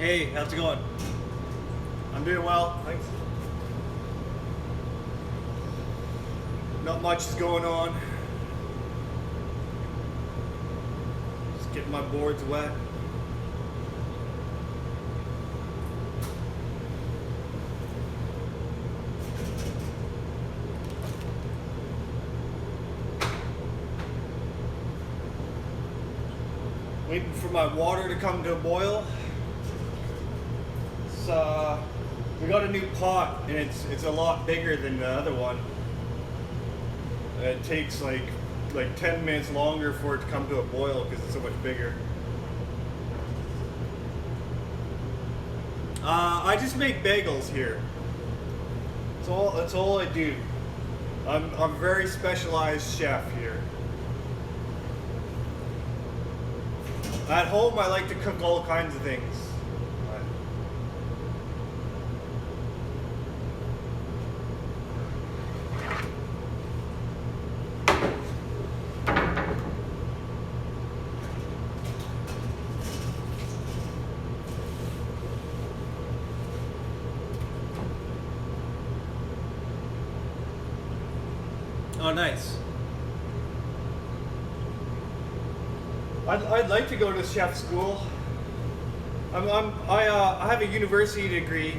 Hey, how's it going? I'm doing well, thanks. Not much is going on. Just getting my boards wet. Waiting for my water to come to a boil. We got a new pot and it's a lot bigger than the other one. It takes like 10 minutes longer for it to come to a boil because it's so much bigger. I just make bagels here. That's all I do. I'm a very specialized chef here. At home, I like to cook all kinds of things. Oh, nice. I'd like to go to chef school. I have a university degree,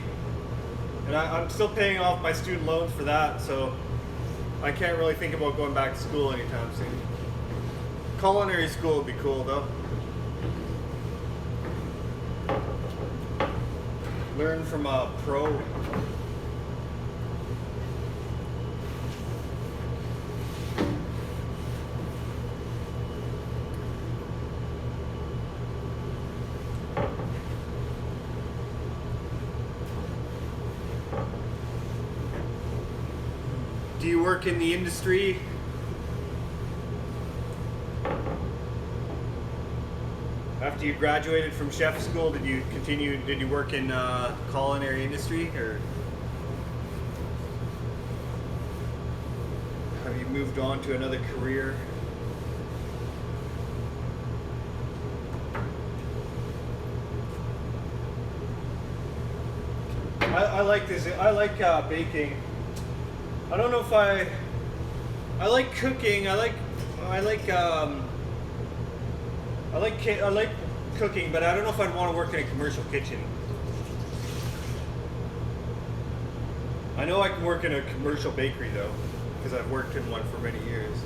and I'm still paying off my student loans for that, so I can't really think about going back to school anytime soon. Culinary school would be cool, though. Learn from a pro. Do you work in the industry? After you graduated from chef school, did you work in culinary industry, or have you moved on to another career? I like this. I like baking. I don't know if I like cooking. I like cooking, but I don't know if I'd want to work in a commercial kitchen. I know I can work in a commercial bakery though, because I've worked in one for many years.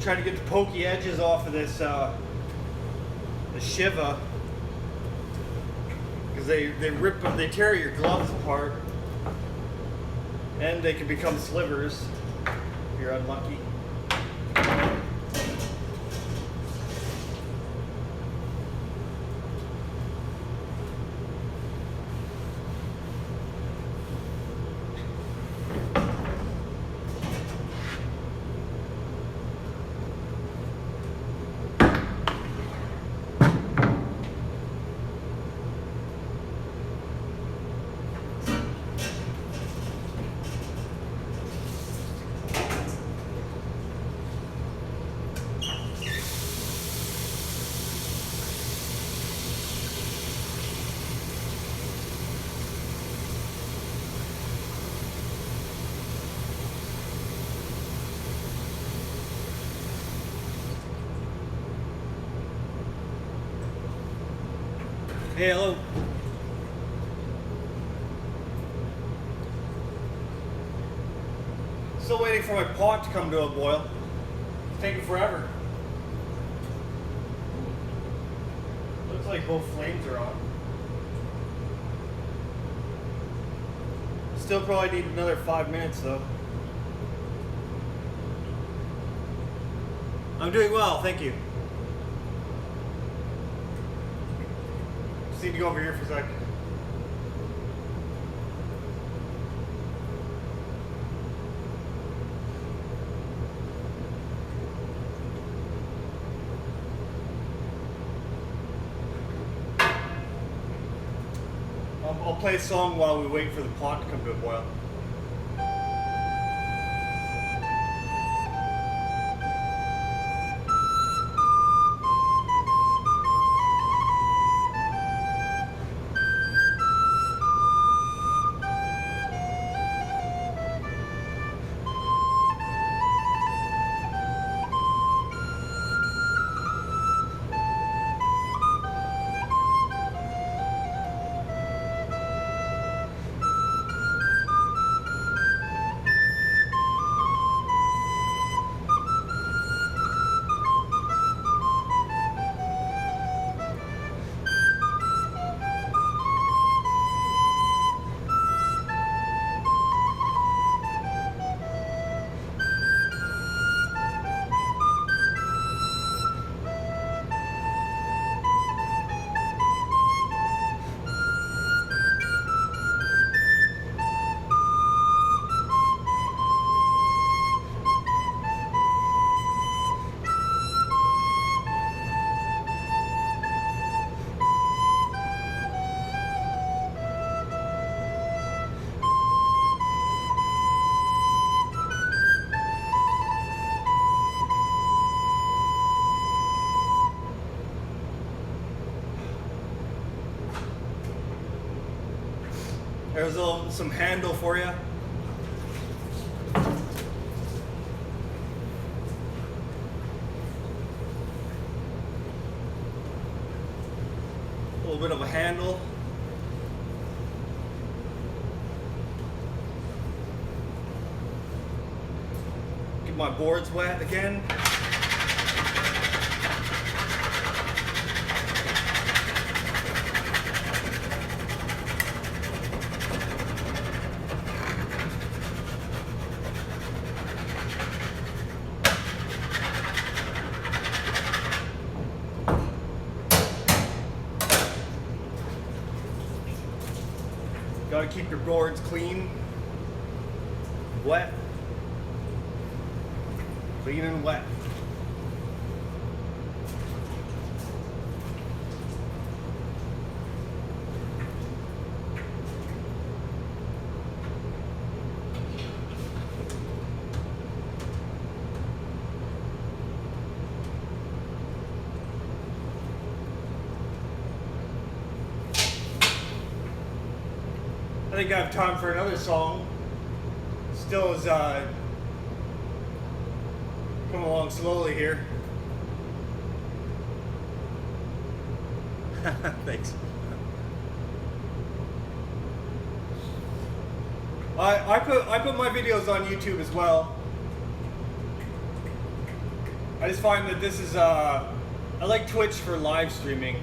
Trying to get the pokey edges off of this the Shiva, because they tear your gloves apart, and they can become slivers if you're unlucky. Hey, hello. Still waiting for my pot to come to a boil. It's taking forever. Looks like both flames are on. Still probably need another 5 minutes though. I'm doing well, thank you. Just need to go over here for a sec. I'll play a song while we wait for the pot to come to a boil. There's some handle for you. A little bit of a handle. Get my boards wet again. Gotta keep your boards clean, wet, clean and wet. I think I have time for another song. Still is coming along slowly here. Thanks. I put my videos on YouTube as well. I just find that this is I like Twitch for live streaming.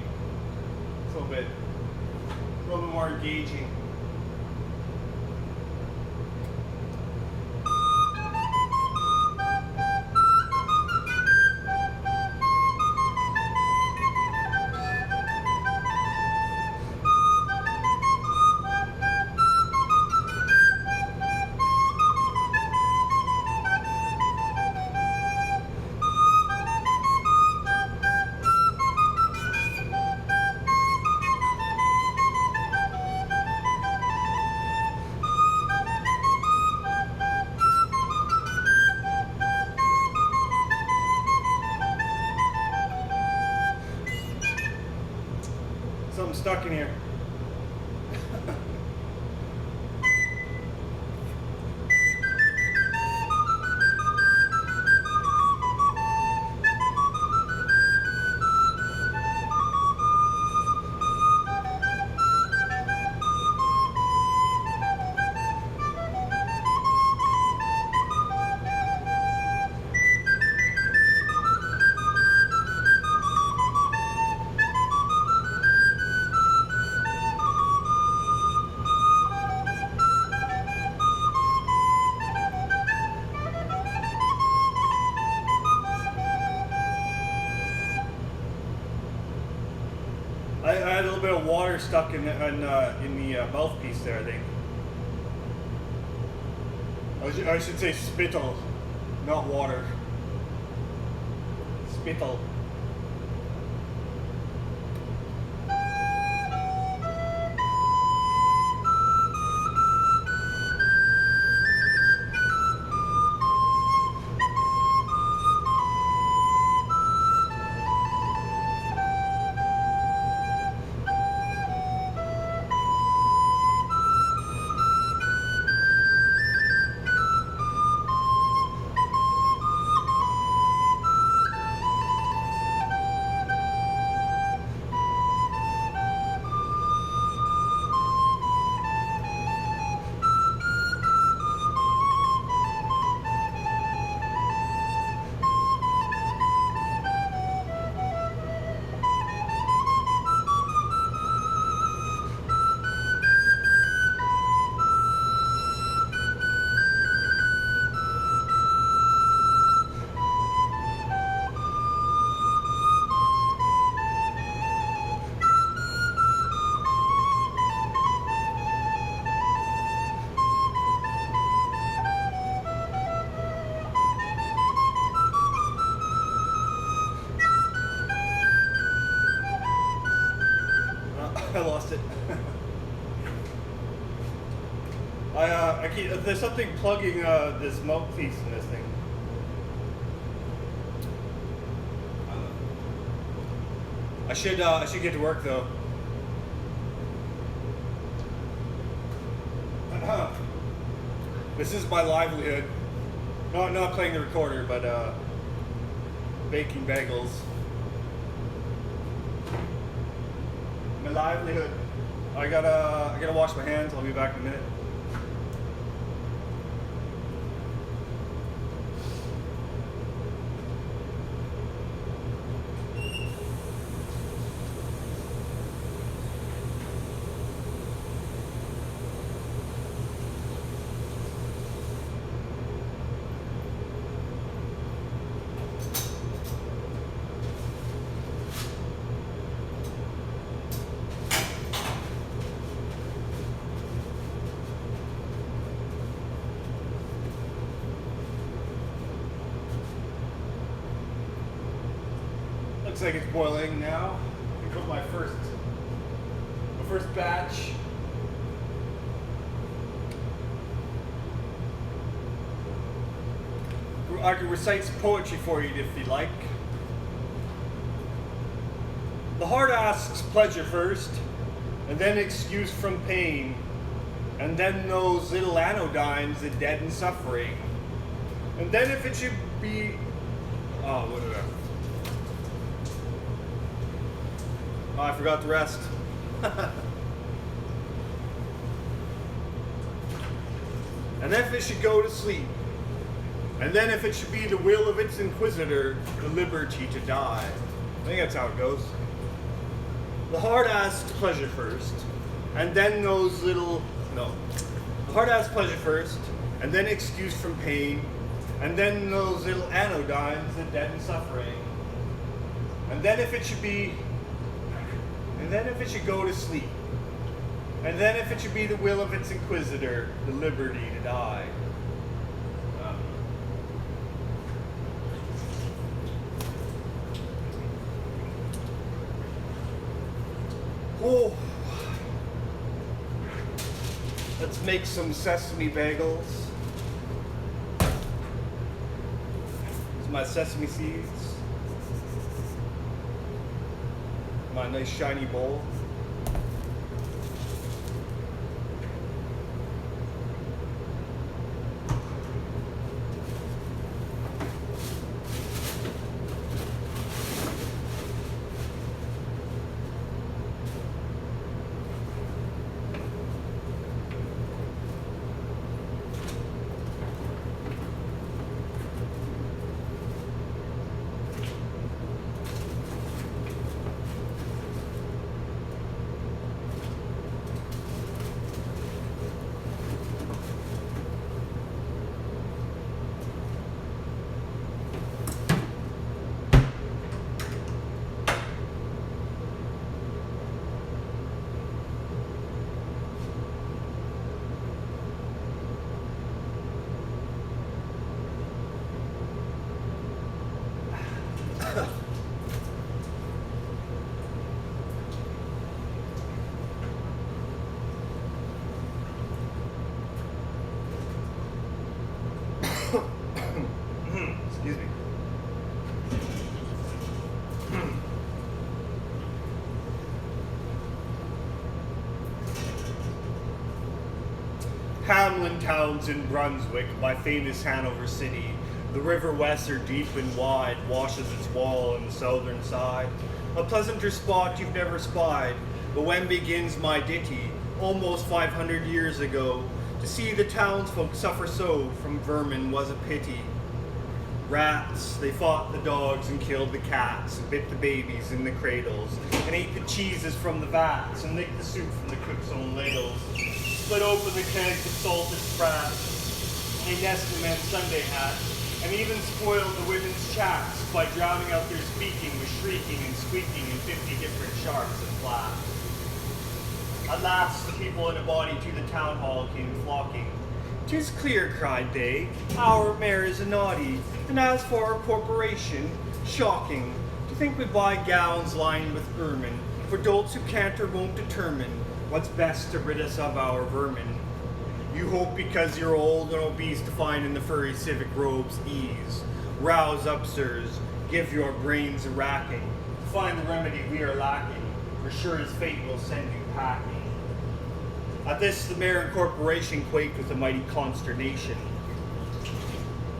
It's a little bit more engaging. Something stuck in here. I had a little bit of water stuck in the mouthpiece there, I think. I should say spittle, not water. Spittle. I lost it. There's something plugging this mouthpiece in this thing. I should get to work though. This is my livelihood. Not playing the recorder, but baking bagels. My livelihood. I gotta wash my hands. I'll be back in a minute. Looks like it's boiling now. I put my first batch. I can recite some poetry for you if you'd like. The heart asks pleasure first, and then excuse from pain, and then those little anodynes that deaden suffering. And then if it should be... Oh, whatever. Oh, I forgot the rest. And if it should go to sleep, and then if it should be the will of its inquisitor, the liberty to die. I think that's how it goes. The heart asks pleasure first, and then those little... No. The heart asks pleasure first, and then excuse from pain, and then those little anodynes that deaden suffering. And then if it should be... And then if it should go to sleep, and then if it should be the will of its inquisitor, the liberty to die. Oh, let's make some sesame bagels. These are my sesame seeds. My nice shiny bowl. Excuse me. Hamlin Towns in Brunswick, my famous Hanover city. The river Weser, deep and wide, washes its wall on the southern side. A pleasanter spot you've never spied. But when begins my ditty, almost 500 years ago, to see the townsfolk suffer so from vermin was a pity. Rats, they fought the dogs and killed the cats, and bit the babies in the cradles, and ate the cheeses from the vats, and licked the soup from the cook's own ladles. Split open the kegs of salted sprats, they nest in men's Sunday hats, and even spoiled the women's chats by drowning out their speaking with shrieking and squeaking in 50 different sharps and flats. At last the people in a body to the town hall came flocking. "'Tis clear," cried they, "our mayor is a naughty, and as for our corporation, shocking. To think we buy gowns lined with ermine, for dolts who can't or won't determine what's best to rid us of our vermin. You hope because you're old and obese to find in the furry civic robes ease. Rouse up, sirs, give your brains a racking, to find the remedy we are lacking, for sure as fate will send you packing." At this, the mayor and corporation quaked with a mighty consternation.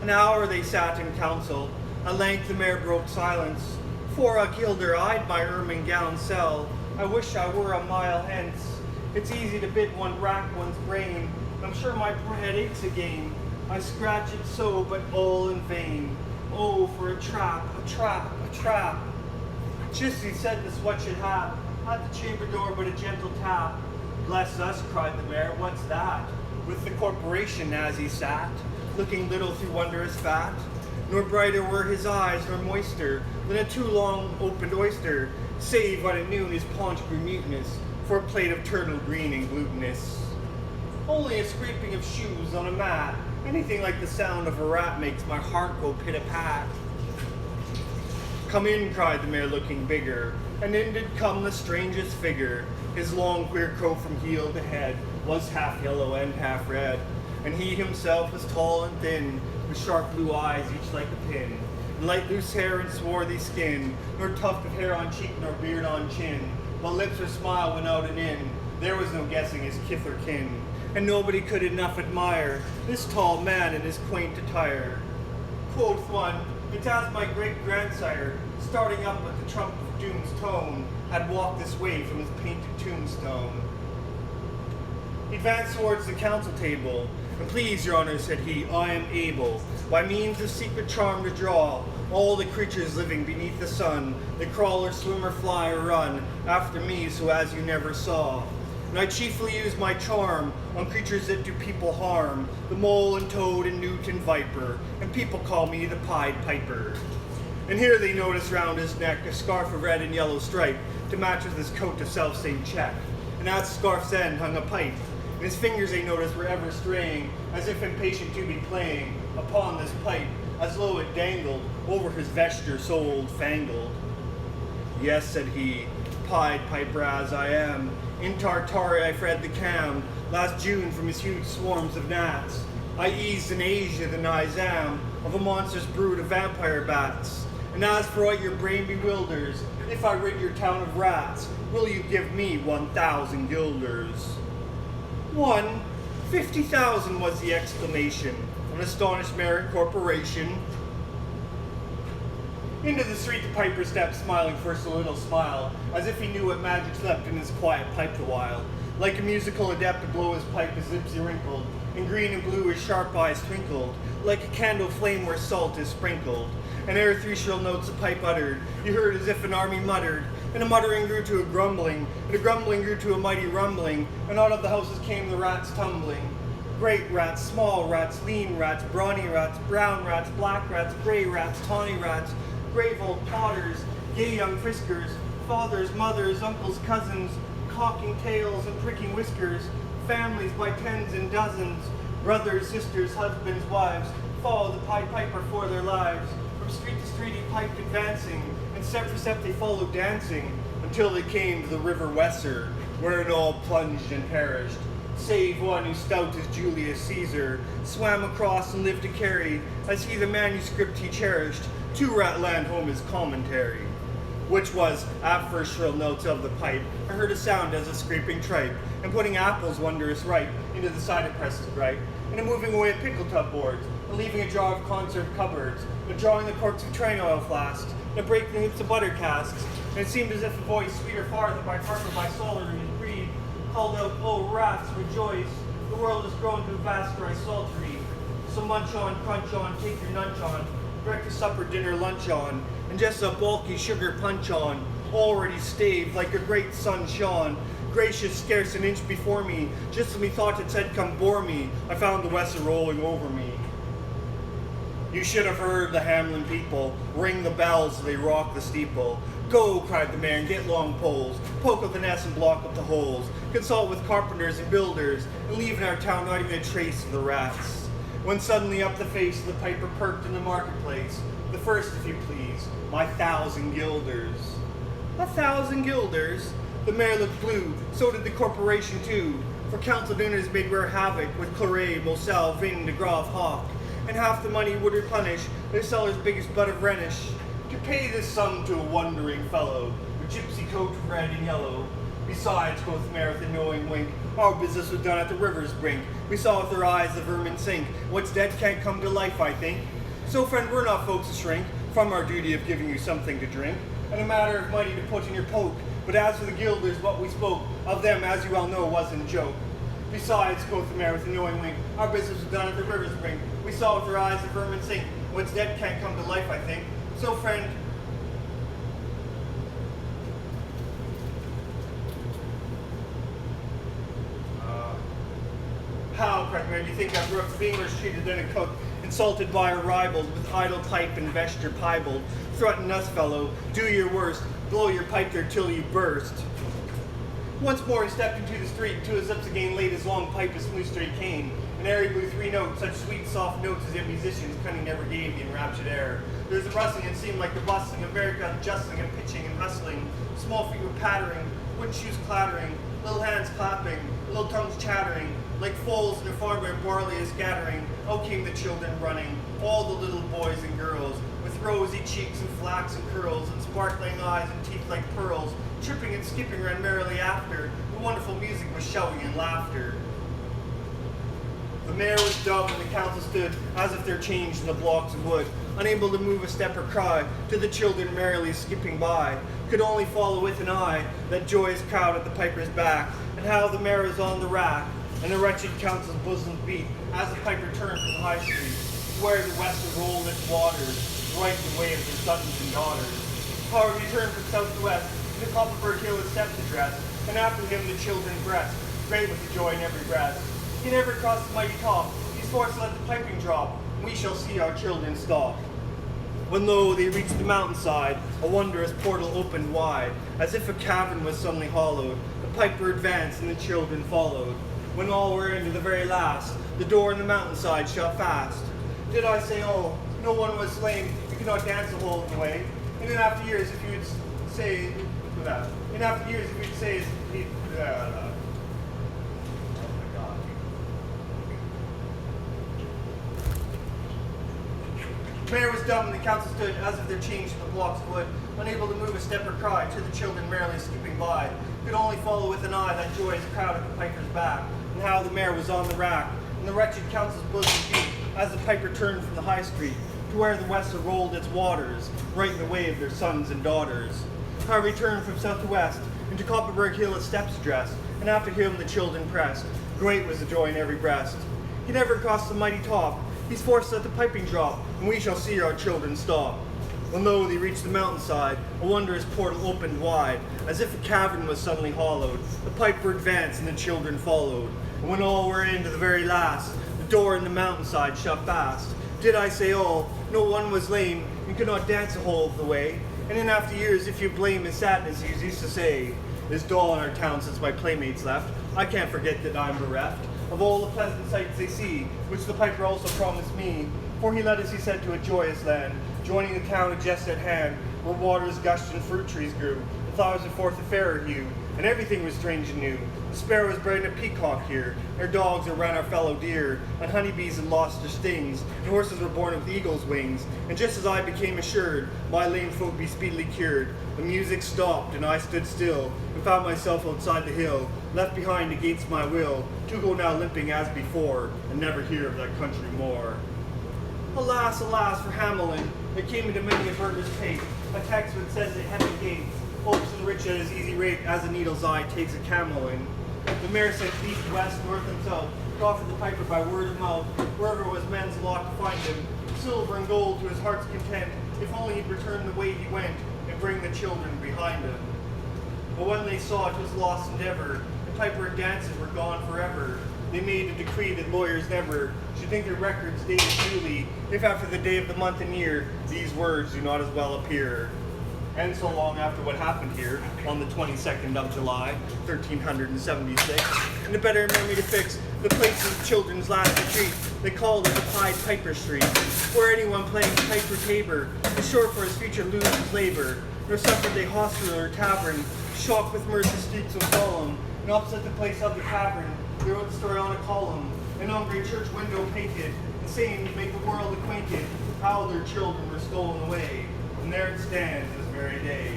An hour they sat in council. At length the mayor broke silence. "For a guilder I'd my ermine gown sell. I wish I were a mile hence. It's easy to bid one rack one's brain. I'm sure my poor head aches again. I scratch it so, but all in vain. Oh, for a trap, a trap, a trap." Just he said this what should hap. At the chamber door but a gentle tap. "Bless us," cried the mayor, "what's that?" With the corporation as he sat, looking little through wondrous fat. Nor brighter were his eyes, nor moister than a too long opened oyster, save but at noon his paunch grew mutinous for a plate of turtle green and glutinous. Only a scraping of shoes on a mat, anything like the sound of a rat makes my heart go pit-a-pat. "Come in," cried the mayor, looking bigger, and in did come the strangest figure. His long queer coat from heel to head was half yellow and half red, and he himself was tall and thin, with sharp blue eyes each like a pin, and light loose hair and swarthy skin, nor tuft of hair on cheek nor beard on chin, but lips or smile went out and in. There was no guessing his kith or kin, and nobody could enough admire this tall man in his quaint attire. Quoth one, "It's as my great-grandsire, starting up with the trump of doom's tone, had walked this way from his painted tombstone." He advanced towards the council table, and "Please, your honor," said he, "I am able, by means of secret charm to draw, all the creatures living beneath the sun, that crawl or swim or fly or run, after me so as you never saw. And I chiefly use my charm on creatures that do people harm, the mole and toad and newt and viper, and people call me the Pied Piper." And here they noticed round his neck a scarf of red and yellow stripe to match with his coat of self-same check. And at the scarf's end hung a pipe, and his fingers they noticed were ever straying, as if impatient to be playing upon this pipe, as low it dangled over his vesture so old-fangled. "Yes," said he, "Pied Piper as I am, in Tartary I fed the cam, last June from his huge swarms of gnats. I eased in Asia the Nizam of a monstrous brood of vampire bats. And as for what your brain bewilders, if I rid your town of rats, will you give me 1,000 guilders? 50,000 was the exclamation, an astonished mayor and corporation. Into the street the piper stepped, smiling first a little smile, as if he knew what magic slept in his quiet pipe the while. Like a musical adept to blow his pipe, his lips he wrinkled, and green and blue his sharp eyes twinkled, like a candle flame where salt is sprinkled. And ere 3 shrill notes the pipe uttered, you heard as if an army muttered, and a muttering grew to a grumbling, and a grumbling grew to a mighty rumbling, and out of the houses came the rats tumbling. Great rats, small rats, lean rats, brawny rats, brown rats, black rats, gray rats, tawny rats, grave old potters, gay young friskers, fathers, mothers, uncles, cousins, cocking tails and pricking whiskers, families by tens and dozens, brothers, sisters, husbands, wives, follow the Pied Piper for their lives. From street to street he piped advancing, and step for step they followed dancing, until they came to the river Weser, where it all plunged and perished. save one who stout as Julius Caesar, swam across and lived to carry, as he the manuscript he cherished, to Ratland home his commentary. Which was, at first shrill notes of the pipe, I heard a sound as of scraping tripe, and putting apples wondrous ripe into the cider presses bright, and a moving away of pickle tub boards, and leaving a jar of conserve cupboards, and drawing the corks of train oil flasks, and breaking the hips of butter casks, and it seemed as if a voice, sweeter far than by Harper by Solar and his breed, called out, "O rats, rejoice! The world has grown to a vast dry saltery. So munch on, crunch on, take your nunch on, breakfast, supper, dinner, lunch on, and just a bulky sugar punch on, already staved like a great sun shone, gracious scarce an inch before me, just as me thought it said come bore me, I found the West rolling over me." You should have heard the Hamlin people ring the bells as they rock the steeple. "Go," cried the mayor, "and get long poles, poke up the nests and block up the holes, consult with carpenters and builders, and leave in our town not even a trace of the rats." When suddenly up the face of the piper perked in the marketplace, the first, if you please, my 1,000 guilders. 1,000 guilders? The mayor looked blue, so did the corporation too, for council dinners made rare havoc with Claret, Moselle, Vin, de Graaf, Hawk, and half the money would replenish their cellar's biggest butt of Rhenish. To pay this sum to a wondering fellow, with gypsy coat of red and yellow. Besides, quoth the mayor with a knowing wink, our business was done at the river's brink. We saw with our eyes the vermin sink. What's dead can't come to life, I think. So, friend, we're not folks to shrink from our duty of giving you something to drink, and a matter of money to put in your poke. But as for the guilders, what we spoke of them, as you well know, wasn't a joke. Besides, quoth the mayor with a knowing wink, our business was done at the river's brink. We saw with our eyes the vermin sink. What's dead can't come to life, I think. So, friend, how, cried the mayor, do you think I'm rough, being worse treated than a cook, insulted by our rivals, with idle pipe and vesture piebald, threaten us, fellow, do your worst, blow your pipe there till you burst. Once more he stepped into the street, and to his lips again laid his long pipe a smooth straight cane, and ere he blew 3 notes, such sweet soft notes as yet musicians cunning never gave the enraptured air. There was a rustling and seemed like the bustling of America, justling and pitching and rustling, small feet were pattering, wooden shoes clattering, little hands clapping, little tongues chattering, like foals in their farm where barley is scattering. Out came the children running, all the little boys and girls, with rosy cheeks and flaxen curls, and sparkling eyes and teeth like pearls, tripping and skipping ran merrily after. The wonderful music was shouting and laughter. The mayor was dumb, and the council stood as if they're changed in the blocks of wood, unable to move a step or cry, to the children merrily skipping by, could only follow with an eye that joyous crowd at the piper's back, and how the mayor is on the rack, and the wretched council's bosom beat, as the piper turned from the high street, where the west rolled its waters, right the way of their sons and daughters. However, he turned from south to west, to the Copperberg Hill his steps addressed, and after him the children breast, great with the joy in every breast. He never crossed the mighty top, he's forced to let the piping drop, and we shall see our children stop. When lo, they reached the mountainside, a wondrous portal opened wide, as if a cavern was suddenly hollowed. The piper advanced, and the children followed. When all were into the very last, the door in the mountainside shut fast. Did I say, oh, no one was slain, you could not dance the whole of the way? And in after years, if you would say, in after years, if you would say, the mayor was dumb, and the council stood as if they're changed in the blocks of wood, unable to move a step or cry, to the children merrily skipping by, could only follow with an eye that joyous crowd at the piper's back, and how the mayor was on the rack, and the wretched council's bosom beat, as the piper turned from the high street, to where the west had rolled its waters, right in the way of their sons and daughters. How he turned from south to west, into Copperberg Hill his steps addressed, and after him the children pressed, great was the joy in every breast. He never crossed the mighty top, he's forced to let the piping drop, and we shall see our children stop. When lo, they reached the mountainside, a wondrous portal opened wide, as if a cavern was suddenly hollowed. The piper advanced, and the children followed. And when all were in to the very last, the door in the mountainside shut fast. Did I say all? No one was lame, and could not dance the whole of the way. And in after years, if you blame his sadness, he used to say, "It's dull in our town since my playmates left. I can't forget that I'm bereft of all the pleasant sights they see, which the piper also promised me. For he led us, he said, to a joyous land, joining the town just at hand, where waters gushed and fruit trees grew, and flowers of forth a fairer hue, and everything was strange and new. The sparrows bred a peacock here, our dogs ran our fellow deer, and honeybees had lost their stings, and horses were born with eagle's wings. And just as I became assured my lame foot be speedily cured, the music stopped, and I stood still, and found myself outside the hill, left behind against my will, to go now limping as before, and never hear of that country more. Alas, alas for Hamelin, there came into many a burgher's pate a text which says at heaven gates, hopes and rich at as easy rate as a needle's eye takes a camel in. The mayor sent east, west, north, and south, to offer the piper by word of mouth, wherever was men's lot to find him, silver and gold to his heart's content, if only he'd return the way he went, and bring the children behind him. But when they saw it was lost endeavor, the piper and dances were gone forever. They made a decree that lawyers never should think their records dated duly, if after the day of the month and year, these words do not as well appear. And so long after what happened here, on the 22nd of July, 1376, and a better memory to fix, the place of children's last retreat, they called it the Pied Piper Street, where anyone playing pipe or tabor is sure for his future lose his labor, nor suffered they hostel or tavern, shocked with mirth the streets so solemn, and opposite the place of the tavern, they wrote the story on a column, and on great church window painted, the same to make the world acquainted with how their children were stolen away, and there it stands this very day.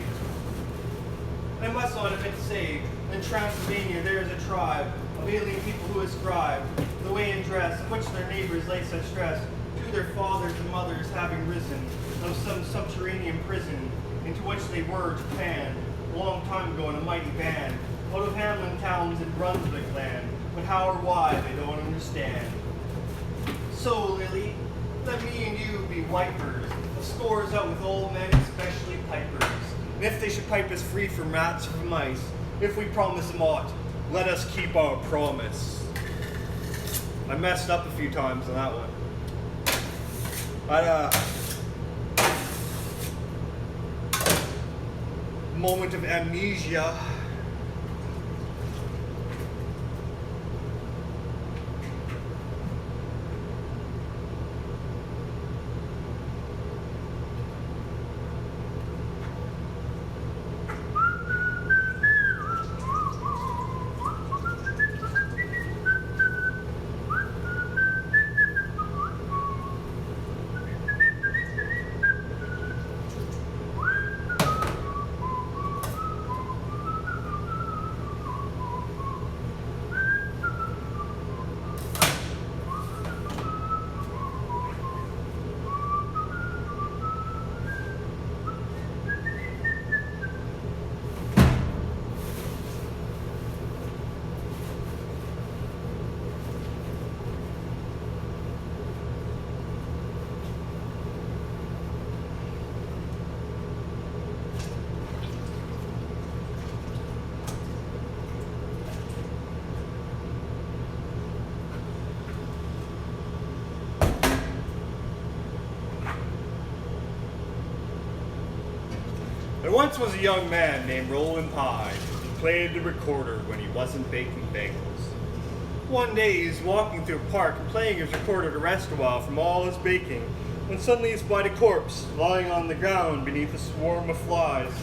And I must not omit to say, in Transylvania there is a tribe of alien people who ascribe the way and dress in which their neighbors lay such stress to their fathers and mothers having risen of some subterranean prison into which they were Japan, a long time ago in a mighty band, out of Hamlin towns in Brunswick land, but how or why they don't understand. So, Lily, let me and you be wipers of scores out with old men, especially pipers. And if they should pipe us free from rats or from mice, if we promise them aught, let us keep our promise. I messed up a few times on that one. I had a moment of amnesia. There once was a young man named Roland Pye who played the recorder when he wasn't baking bagels. One day he was walking through a park and playing his recorder to rest a while from all his baking, when suddenly he spied a corpse lying on the ground beneath a swarm of flies.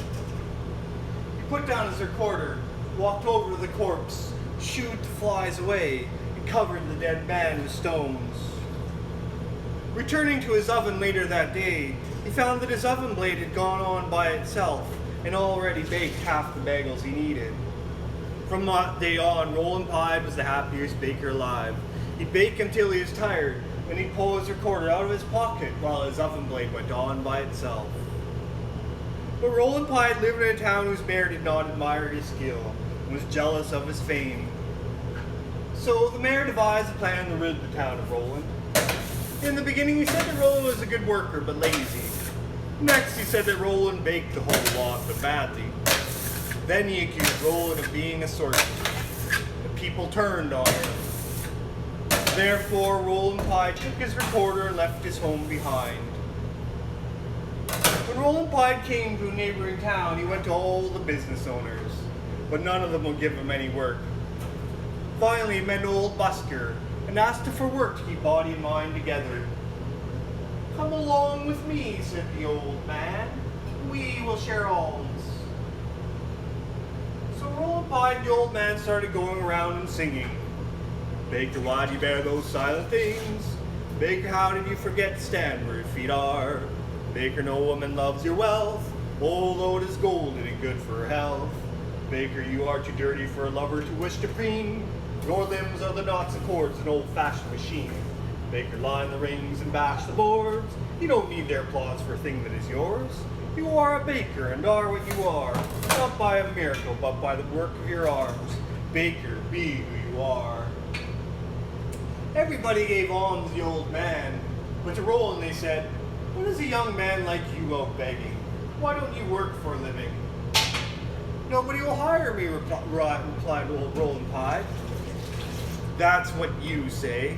He put down his recorder, walked over to the corpse, shooed the flies away, and covered the dead man with stones. Returning to his oven later that day, he found that his oven blade had gone on by itself and already baked half the bagels he needed. From that day on, Roland Pye was the happiest baker alive. He'd bake until he was tired, then he'd pull his recorder out of his pocket while his oven blade went on by itself. But Roland Pye lived in a town whose mayor did not admire his skill and was jealous of his fame. So the mayor devised a plan to rid the town of Roland. In the beginning, he said that Roland was a good worker, but lazy. Next, he said that Roland baked a whole lot, but badly. Then he accused Roland of being a sorcerer. The people turned on him. Therefore, Roland Pye took his recorder and left his home behind. When Roland Pye came to a neighboring town, he went to all the business owners, but none of them would give him any work. Finally, he met an old busker and asked him for work to keep body and mind together. "Come along with me," said the old man. "We will share alms." So Roll and Pie and the old man started going around and singing. Baker, why do you bear those silent things? Baker, how did you forget to stand where your feet are? Baker, no woman loves your wealth, although it is golden and good for her health. Baker, you are too dirty for a lover to wish to preen. Your limbs are the knots and cords of an old-fashioned machine. Baker, line the rings and bash the boards. You don't need their applause for a thing that is yours. You are a baker and are what you are, not by a miracle, but by the work of your arms. Baker, be who you are. Everybody gave alms to the old man, but to Roland they said, "What does a young man like you out begging? Why don't you work for a living?" "Nobody will hire me," replied old Roland Pie. "That's what you say.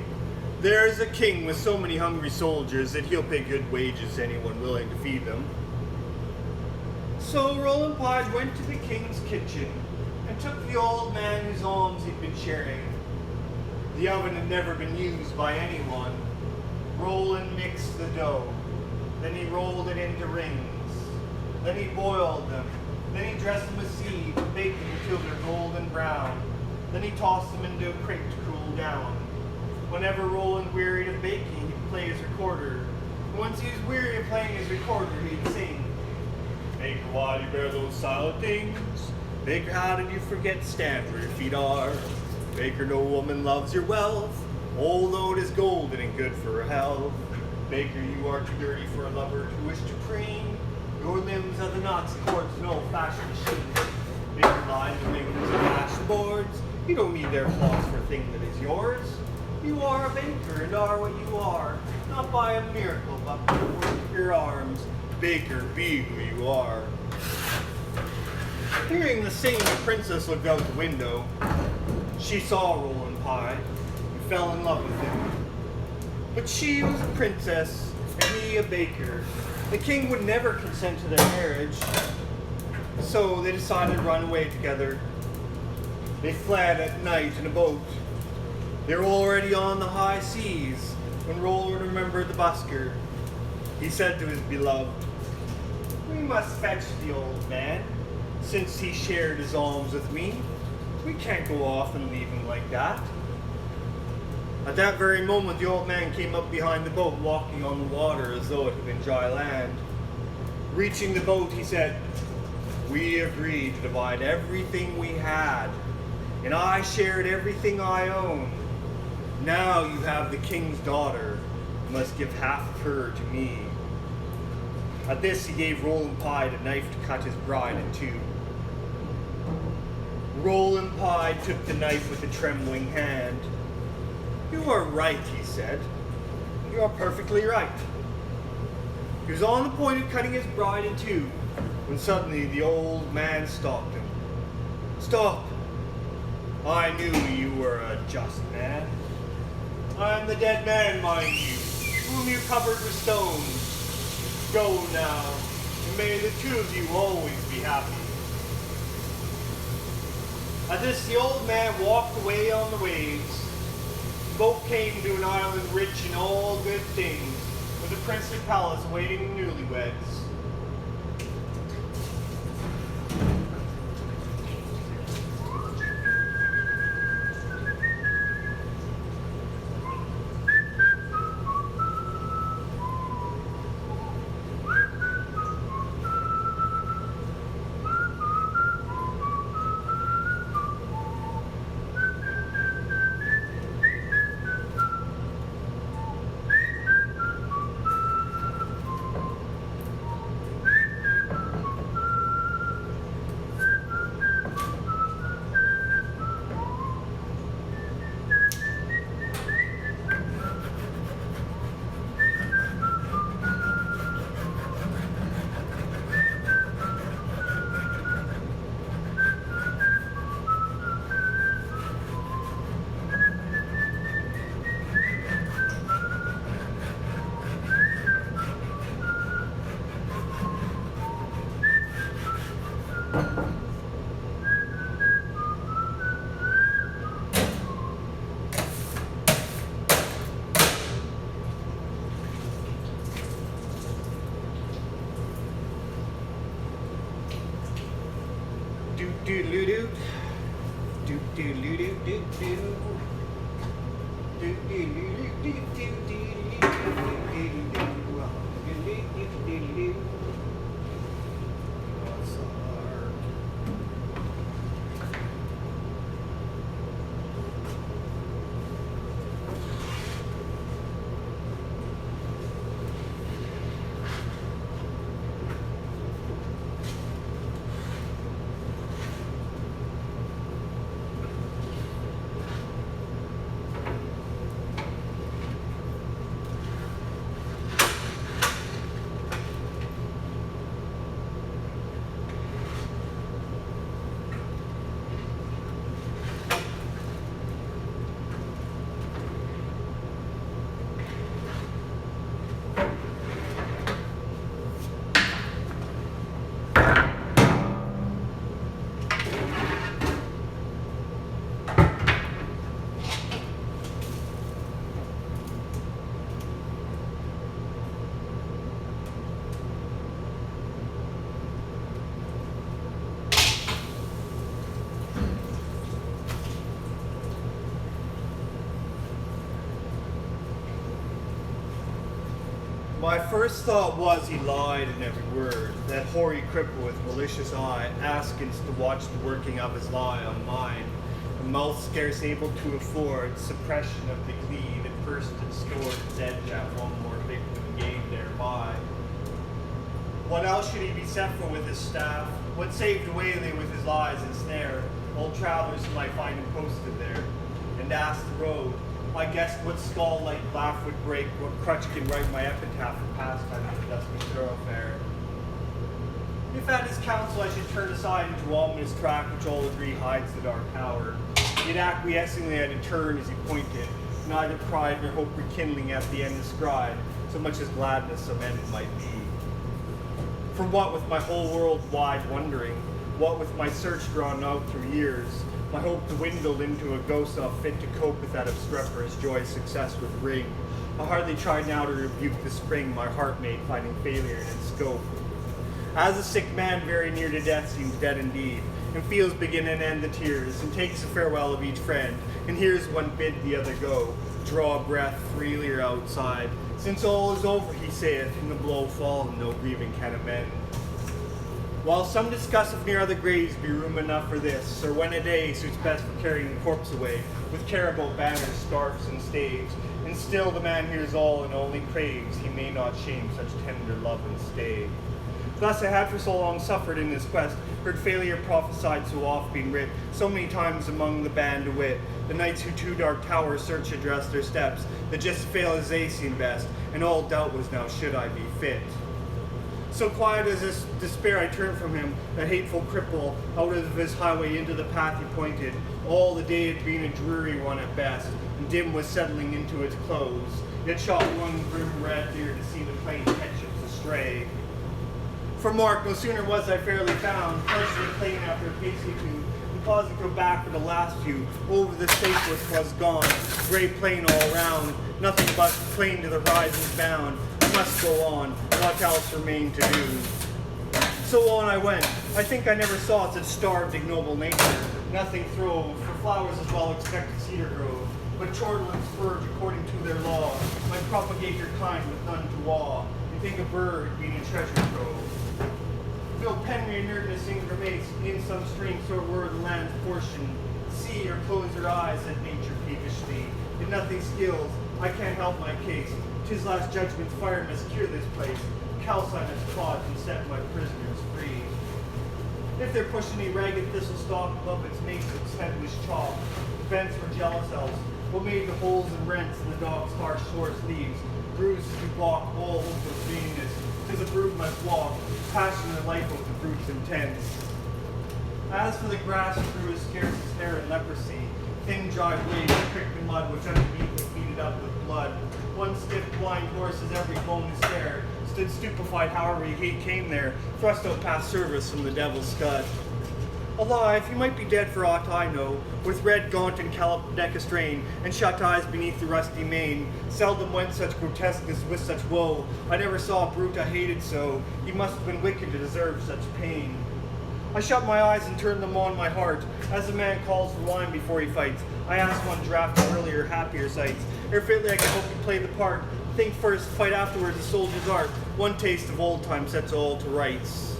There is a king with so many hungry soldiers that he'll pay good wages to anyone willing to feed them." So Roland Pie went to the king's kitchen and took the old man whose alms he'd been sharing. The oven had never been used by anyone. Roland mixed the dough. Then he rolled it into rings. Then he boiled them. Then he dressed them with seed and baked them until they're golden brown. Then he tossed them into a crate to cool down. Whenever Roland wearied of baking, he'd play his recorder. And once he was weary of playing his recorder, he'd sing. "Baker, why do you bear those silent things? Baker, how did you forget to stand where your feet are? Baker, no woman loves your wealth, although it is golden and good for her health. Baker, you are too dirty for a lover to wish to preen. Your limbs are the knots and cords of an old-fashioned machine. Baker, line the rings and bash the boards. You don't need their applause for a thing that is yours. You are a baker and are what you are, not by a miracle, but by the work of your arms. Baker, be who you are." Hearing the singing, the princess looked out the window. She saw Roland Pie and fell in love with him. But she was a princess and he a baker. The king would never consent to their marriage, so they decided to run away together. They fled at night in a boat. They were already on the high seas when Roland remembered the busker. He said to his beloved, "We must fetch the old man, since he shared his alms with me. We can't go off and leave him like that." At that very moment, the old man came up behind the boat, walking on the water as though it had been dry land. Reaching the boat, he said, "We agreed to divide everything we had, and I shared everything I own. Now you have the king's daughter. You must give half of her to me." At this, he gave Roland Pie the knife to cut his bride in two. Roland Pie took the knife with a trembling hand. "You are right," he said. "You are perfectly right." He was on the point of cutting his bride in two, when suddenly the old man stopped him. "Stop! I knew you were a just man. I am the dead man, mind you, whom you covered with stones. Go now, and may the two of you always be happy." At this, the old man walked away on the waves. The boat came to an island rich in all good things, with a princely palace awaiting the newlyweds. Do doodle-doo. Do-do-doo-doo-doo-doo. Do-do-doo-doo-doo-doo-doo-doo-doo-doo-doo. My first thought was he lied in every word, that hoary cripple with malicious eye, askance to watch the working of his lie on mine, a mouth scarce able to afford suppression of the glee that first had stored its edge at one more victim gained thereby. What else should he be set for with his staff? What saved away they with his lies and snare? Old travelers whom I find him posted there, and asked the road. I guessed what skull-like laugh would break, what crutch can write my epitaph for pastime in the dusty thoroughfare. If at his counsel I should turn aside into ominous track which all agree hides the dark tower, yet acquiescingly I did turn as he pointed, neither pride nor hope rekindling at the end descried, so much as gladness some end might be. For what with my whole world wide wondering, what with my search drawn out through years, my hope dwindled into a ghost not fit to cope with that obstreperous joy success would bring. I hardly tried now to rebuke the spring my heart made, finding failure in its scope. As a sick man very near to death seems dead indeed, and feels begin and end the tears, and takes a farewell of each friend, and hears one bid the other go, draw a breath freely or outside. Since all is over, he saith, and the blow fallen, no grieving can amend. While some discuss if near other graves be room enough for this, or when a day suits best for carrying the corpse away, with caribou banners, scarfs, and staves, and still the man hears all and only craves, he may not shame such tender love and stay. Thus I had for so long suffered in this quest, heard failure prophesied so oft been writ, so many times among the band of wit, the knights who to dark tower search address their steps, that just fail as they seem best, and all doubt was now should I be fit. So quiet as this despair I turned from him, that hateful cripple, out of his highway into the path he pointed. All the day had been a dreary one at best, and dim was settling into its close. Yet shot one grim red deer to see the plain catches astray. For mark, no sooner was I fairly found, partially plain after a pace or two, and pausing to go back for the last few, over the stateless was gone, grey plain all round, nothing but plain to the horizon's bound. Must go on, what else remained to do? So on I went. I think I never saw such starved, ignoble nature. Nothing throve, for flowers as well expected cedar grove, but chortle and spurge according to their law, might propagate your kind with none to awe. You think a bird being a treasure trove. Phil Penry inertness ingrimates, in some strange sort were the land's portion. See or close your eyes, said nature peevishly. If nothing skills, I can't help my case. 'Tis last judgment's fire must cure this place. Calcine its clods and set my prisoners free. If there push any ragged thistle stalk above its mace, its head was chalk. The bents were jealous elves. What made the holes and rents in the dog's harsh source leaves? Bruises to block all hope of vainness. 'Tis a brood must walk, passionate life of the brute's intense. As for the grass through his scarce his hair in leprosy, thin dry blades pricked the mud which underneath was beaded up with blood. One stiff blind horse as every bone is fair, stood stupefied however he came there, thrust out past service from the devil's scud. Alive, he might be dead for aught I know, with red gaunt and calloped neck astrain, and shut eyes beneath the rusty mane. Seldom went such grotesqueness with such woe. I never saw a brute I hated so. He must have been wicked to deserve such pain. I shut my eyes and turned them on my heart, as a man calls for wine before he fights. I asked one draft of earlier, happier sights. Ere fitly I can hope to play the part. Think first, fight afterwards, a soldier's art. One taste of old time sets all to rights.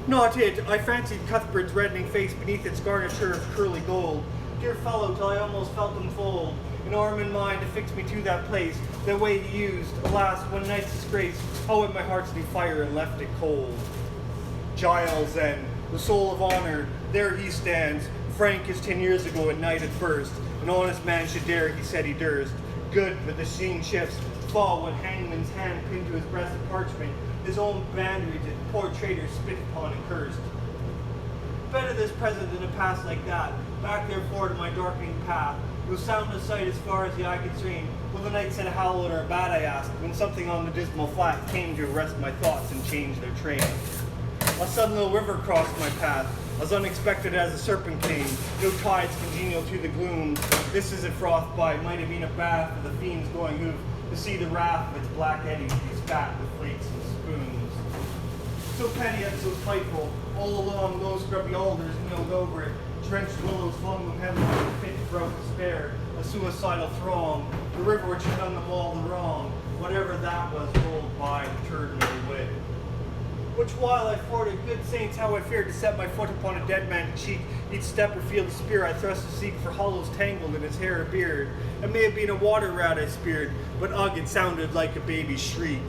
Not it. I fancied Cuthbert's reddening face beneath its garniture of curly gold. Dear fellow, till I almost felt him fold. An arm and mind to fix me to that place. That way he used, alas, one night's disgrace. How went my heart's new fire and left it cold. Giles then, the soul of honor, there he stands, frank as 10 years ago at night at first. An honest man should dare, he said he durst. Good, but the scene shifts, fall when hangman's hand pinned to his breast of parchment. His own boundary did poor traitor spit upon and cursed. Better this present than a past like that. Back therefore to my darkening path. No soundless sight as far as the eye could strain. Will the night send a howl or a bat, I asked, when something on the dismal flat came to arrest my thoughts and change their train. A sudden little river crossed my path, as unexpected as a serpent came. No tides congenial to the gloom. This is a froth by, might have been a bath for the fiend's going hoof, to see the wrath of its black eddies be spat with flakes and spoons. So petty and so spiteful, all along those scrubby alders milled over it, drenched willows flung them heavily in fit throat despair, a suicidal throng, the river which had done them all the wrong, whatever that was rolled by and turned no wit. Which while I forded, good saints, how I feared to set my foot upon a dead man's cheek, each step or feel the spear I thrust to seek for hollows tangled in his hair or beard. It may have been a water rat I speared, but ugh, it sounded like a baby's shriek.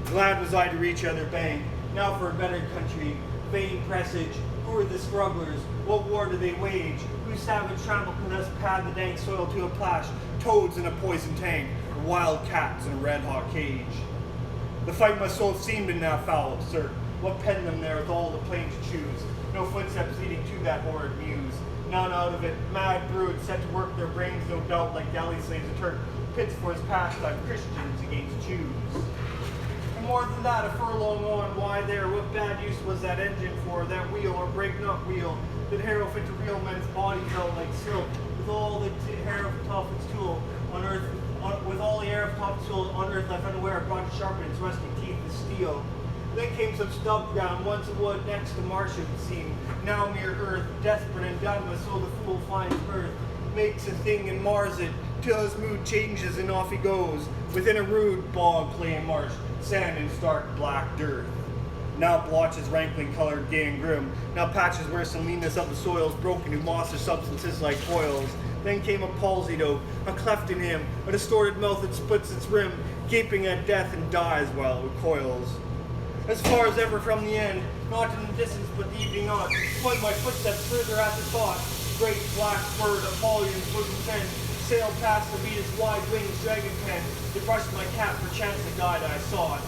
Glad was I to reach other bank, now for a better country, vain presage, who are the strugglers, what war do they wage, whose savage trample can thus pad the dank soil to a plash, toads in a poison tank, or wild cats in a red-hot cage. The fight must so have seemed in that foul absurd. What penned them there with all the plain to choose? No footsteps leading to that horrid muse. None out of it, mad brood, set to work their brains, no doubt, like galley slaves a Turk, pits for his pastime Christians against Jews. And more than that, a furlong on, why there, what bad use was that engine for, that wheel or break-not wheel, that harrow fit to real men's bodies out like silk, with all the hair of its tool on earth. With all the air of top soul on earth left unaware, brought to sharpen its rusty teeth with steel. Then came some stub ground, once a wood, next a marsh it would seem, now mere earth, desperate and done with, so the fool finds birth, makes a thing and mars it, till his mood changes and off he goes, within a rude bog, clay and marsh, sand and stark black dirt. Now blotches rankling colored, gay and grim, now patches where some leanness of the soil's broken in moss or substances like oils. Then came a palsied oak, a cleft in him, a distorted mouth that splits its rim, gaping at death and dies while it recoils. As far as ever from the end, not in the distance but the evening on, point my footsteps further at the thought. Great black bird, Apollyon's bosom tent, sailed past the beat its wide wings, dragon pen. It brushed my cap, perchance the guide I sought.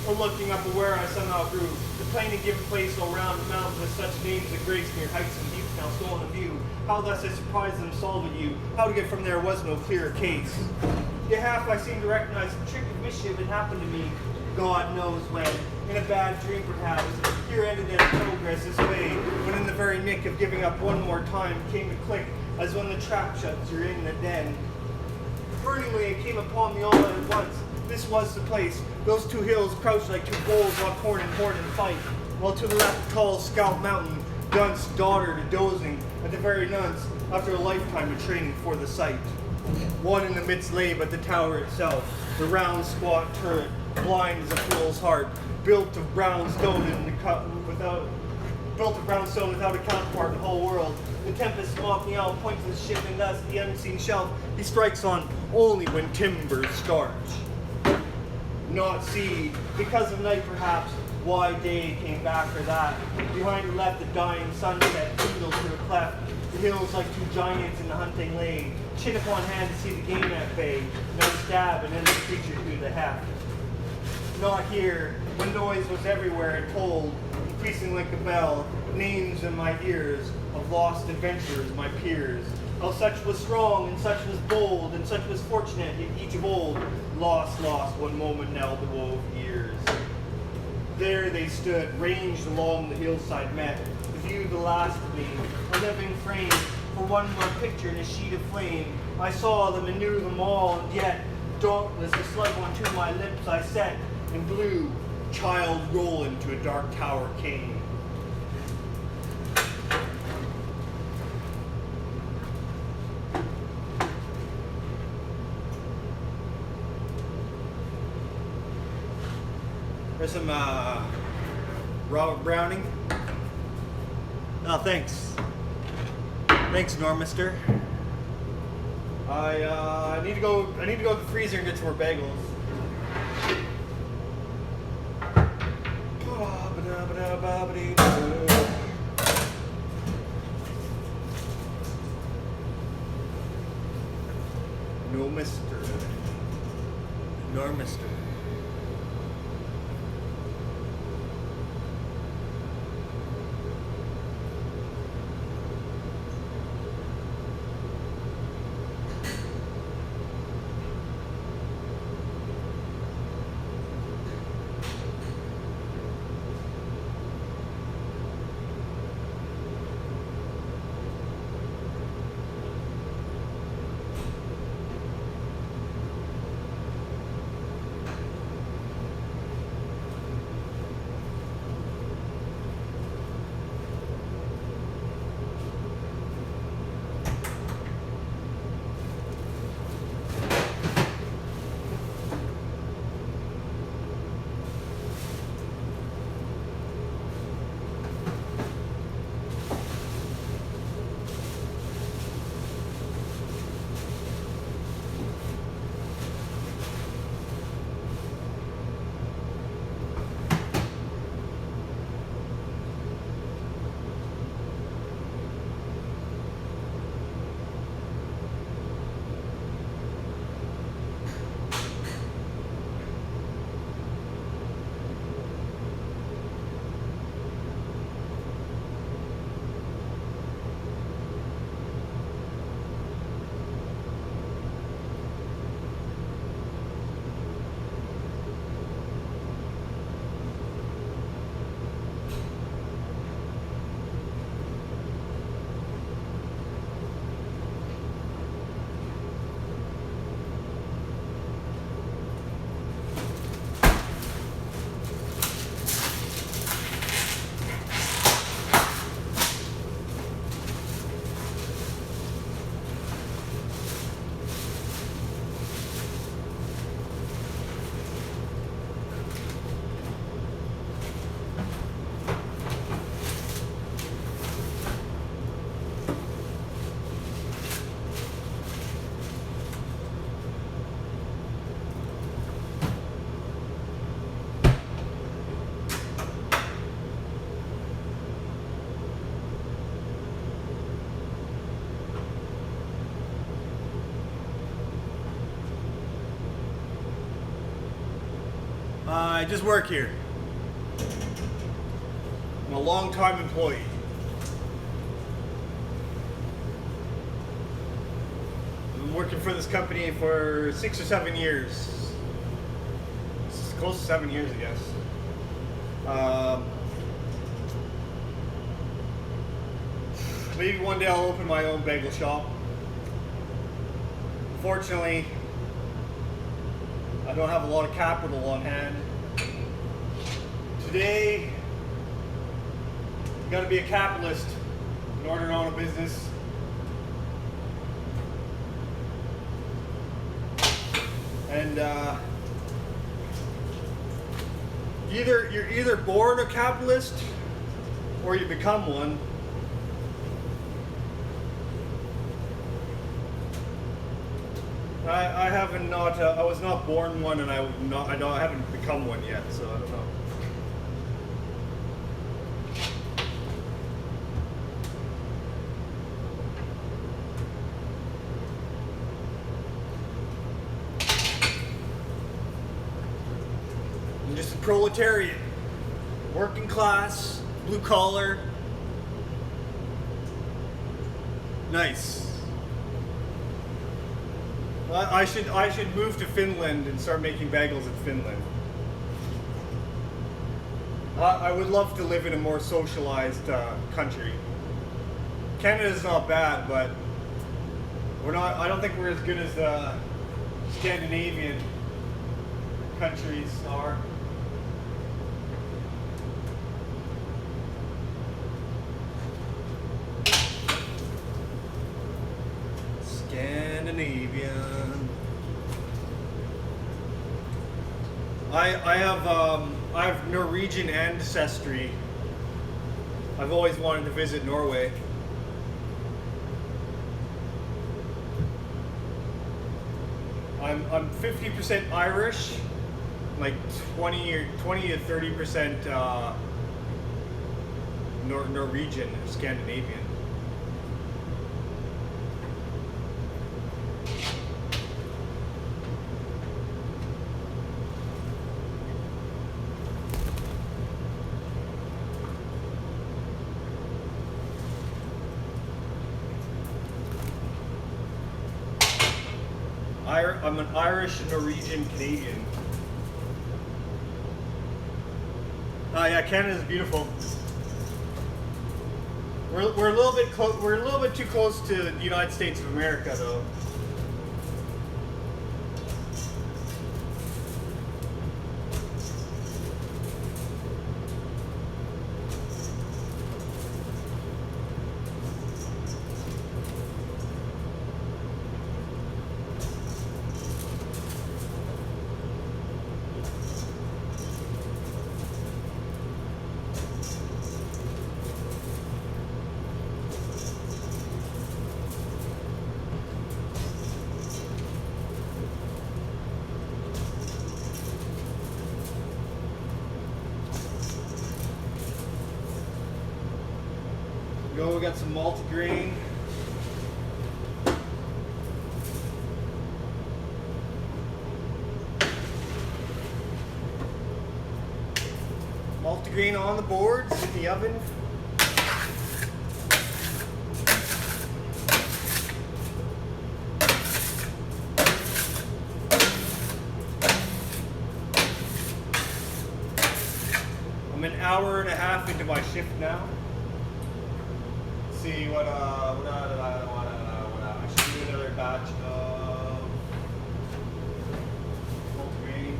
Or looking up where I somehow grew, the plain and given place all round the mountains with such names that grace near heights and deeps now stolen in view. How thus I surprised them solving you, how to get from there was no clearer case. Yet half I seemed to recognize the trick of mischief had happened to me, God knows when, in a bad dream perhaps. Here ended their progress this way, when in the very nick of giving up one more time came a click, as when the trap shuts, you're in the den. Burningly it came upon me all at once. This was the place. Those two hills crouched like two bulls locked horn in horn and fight, while to the left tall Scout Mountain, Dunce daughter to dozing at the very nunce, after a lifetime of training for the sight. One in the midst lay but the tower itself, the round squat turret, blind as a fool's heart, built of brown stone without a counterpart in the whole world. The tempest mocking out points the ship, and thus the unseen shelf he strikes on only when timbers scorch. Not see, because of night perhaps, why day came back for that. Behind her left the dying sunset dwindled to a cleft, the hills like two giants in the hunting lane, chin upon hand to see the game at bay, no stab and end the creature through the heft. Not here, when noise was everywhere and told, increasing like a bell, names in my ears, of lost adventurers, my peers. How such was strong, and such was bold, and such was fortunate, yet each of old, lost, one moment now the woe of years. There they stood, ranged along the hillside met, to view the last of me, a living frame, for one more picture in a sheet of flame. I saw them and knew them all, and yet, dauntless, a slug one to my lips I set, and blue, child Roland to a dark tower came. There's some raw browning. Oh, thanks. Thanks, Normister. I need to go to the freezer and get some more bagels. No mister. Nor mister. I just work here. I'm a long-time employee. I've been working for this company for 6 or 7 years. It's close to 7 years, I guess. Maybe one day I'll open my own bagel shop. Fortunately, I don't have a lot of capital on hand. Today, you gotta be a capitalist in order to own a business. And you're either born a capitalist or you become one. I was not born one, and I haven't become one yet, so I don't know. I'm just a proletariat, working class, blue collar. Nice. I should move to Finland and start making bagels in Finland. I would love to live in a more socialized country. Canada's not bad, but we're not. I don't think we're as good as the Scandinavian countries are. Scandinavian. I have I have Norwegian ancestry. I've always wanted to visit Norway. I'm 50% Irish, like 20 to 30% Norwegian or Scandinavian. I'm an Irish, Norwegian, Canadian. Yeah, Canada's beautiful. We're a little bit we're a little bit too close to the United States of America, though. We got some multigrain. Multigrain on the boards in the oven. I'm an hour and a half into my shift now. See what I should do another batch of multigrain.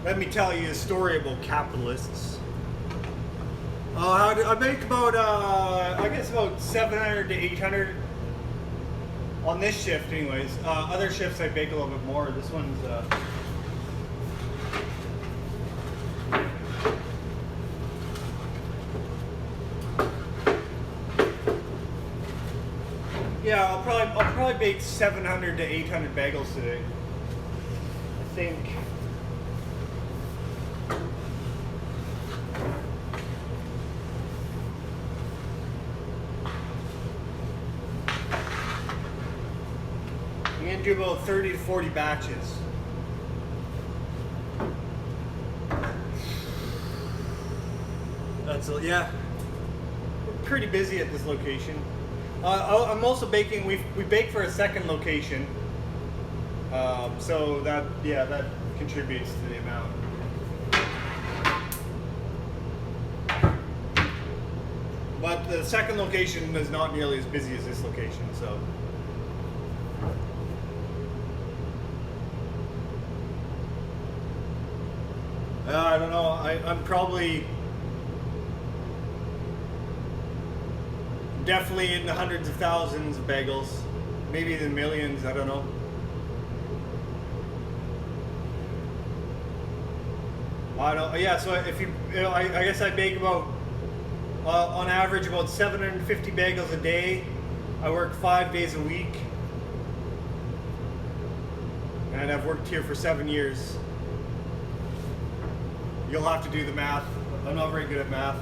Let me tell you a story about capitalists. I make about, I guess about 700 to 800 on this shift anyways. Other shifts I bake a little bit more. This one's, yeah, I'll probably bake 700 to 800 bagels today. I think. I'm gonna do about 30 to 40 batches. Yeah. We're pretty busy at this location. I'm also baking. We bake for a second location, so that contributes to the amount. But the second location is not nearly as busy as this location, so. I don't know. I'm probably definitely in the hundreds of thousands of bagels, maybe the millions. I don't know. I don't. Yeah. So if I guess I bake about on average about 750 bagels a day. I work 5 days a week, and I've worked here for 7 years. You'll have to do the math. I'm not very good at math.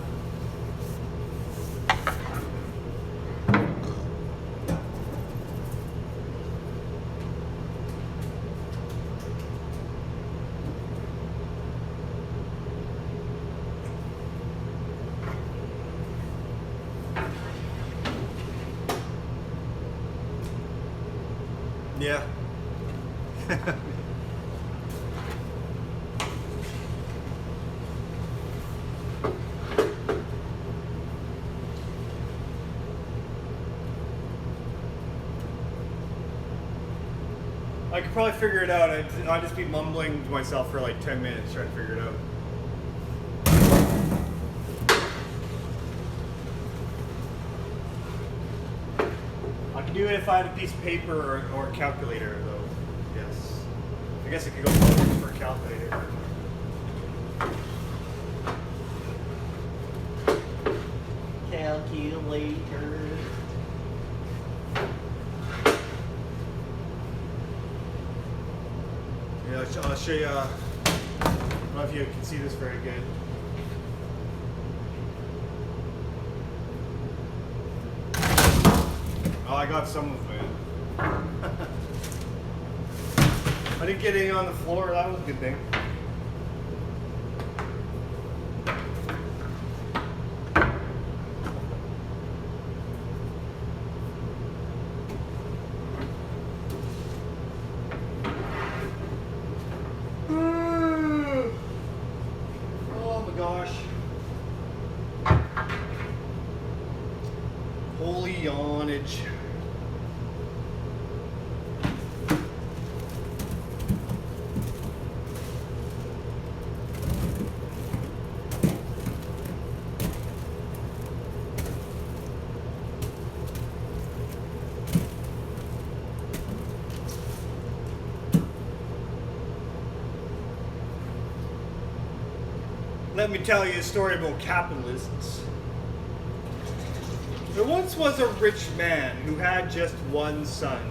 Yeah. I could probably figure it out. I'd just be mumbling to myself for like 10 minutes trying to figure it out. I could do it if I had a piece of paper or a calculator, though. Yes. I guess I could go for a calculator. Calculator. Yeah, I'll show you. I don't know if you can see this very good. Oh, I got some of it. I didn't get any on the floor. That was a good thing. Oh my gosh. Holy yawnage. Let me tell you a story about capitalists. There once was a rich man who had just one son.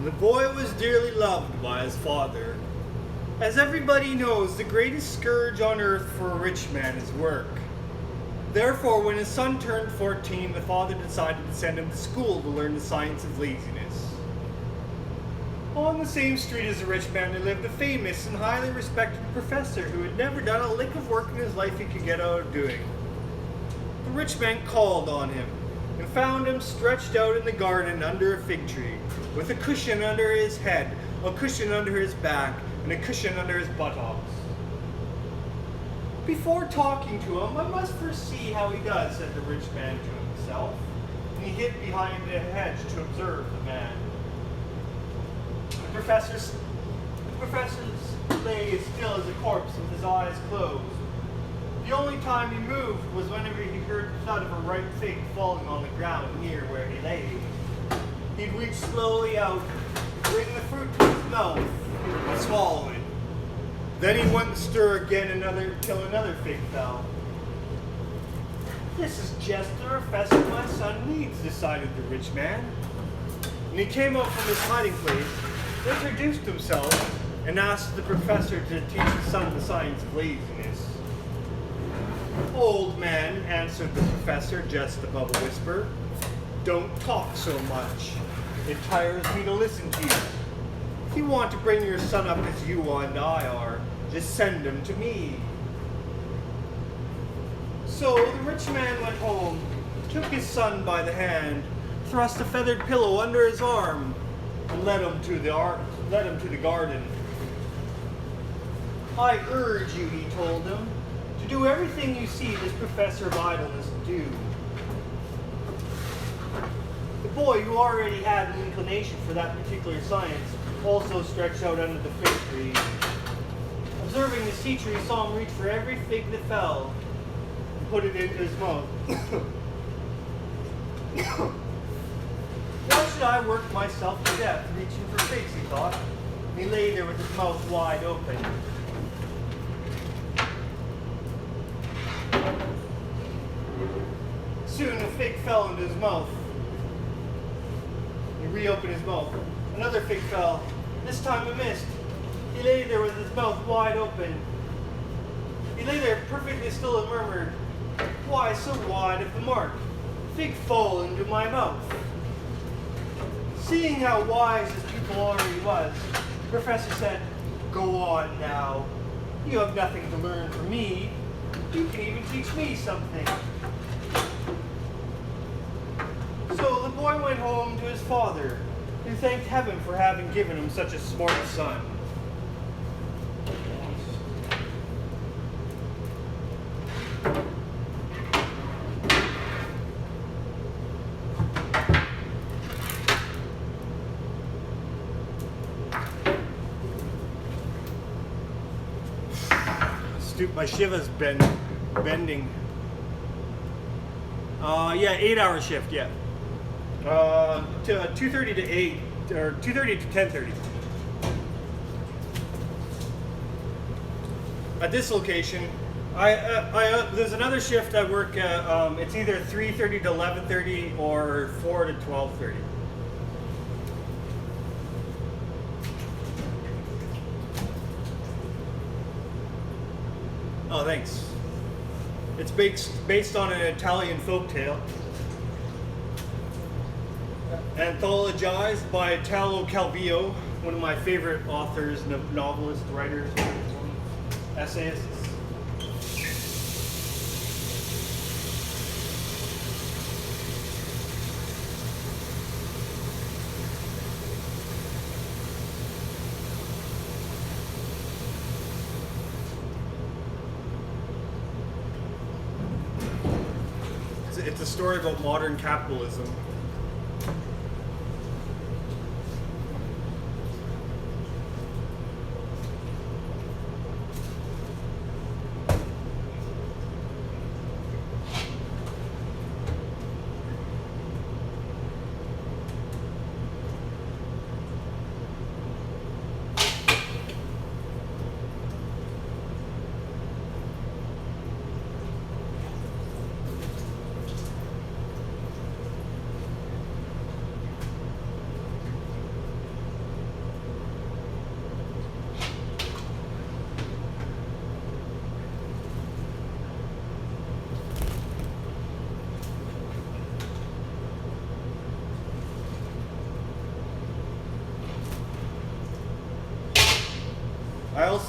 The boy was dearly loved by his father. As everybody knows, the greatest scourge on earth for a rich man is work. Therefore, when his son turned 14, the father decided to send him to school to learn the science of laziness. On the same street as the rich man, there lived a famous and highly respected professor who had never done a lick of work in his life he could get out of doing. The rich man called on him and found him stretched out in the garden under a fig tree, with a cushion under his head, a cushion under his back, and a cushion under his buttocks. Before talking to him, I must first see how he does, said the rich man to himself, and he hid behind a hedge to observe the man. The professor lay as still as a corpse with his eyes closed. The only time he moved was whenever he heard the thud of a ripe fig falling on the ground near where he lay. He'd reach slowly out, bring the fruit to his mouth, and swallow it. Then he wouldn't stir again till another fig fell. This is just the professor my son needs, decided the rich man. And he came out from his hiding place, introduced himself, and asked the professor to teach his son the science of laziness. Old man, answered the professor just above a whisper, don't talk so much. It tires me to listen to you. If you want to bring your son up as you and I are, just send him to me. So the rich man went home, took his son by the hand, thrust a feathered pillow under his arm, and led him to the garden. I urge you, he told him, to do everything you see this professor of idleness do. The boy, who already had an inclination for that particular science, also stretched out under the fig tree. Observing his teacher, he saw him reach for every fig that fell and put it into his mouth. Why should I work myself to death reaching for figs, he thought. He lay there with his mouth wide open. Soon a fig fell into his mouth. He reopened his mouth. Another fig fell. This time it missed. He lay there with his mouth wide open. He lay there perfectly still and murmured, why so wide of the mark? Fig fall into my mouth. Seeing how wise his pupil already was, the professor said, go on now. You have nothing to learn from me. You can even teach me something. So the boy went home to his father. who thanked heaven for having given him such a smart son. My shiva's bending. Yeah, 8-hour shift. Yeah. 2:30 to 8 or 2:30 to 10:30. At this location, there's another shift I work at. It's either 3:30 to 11:30 or 4 to 12:30. Oh, thanks. It's based on an Italian folktale, anthologized by Italo Calvillo, one of my favorite authors, novelists, writers, essayists. It's a story about modern capitalism.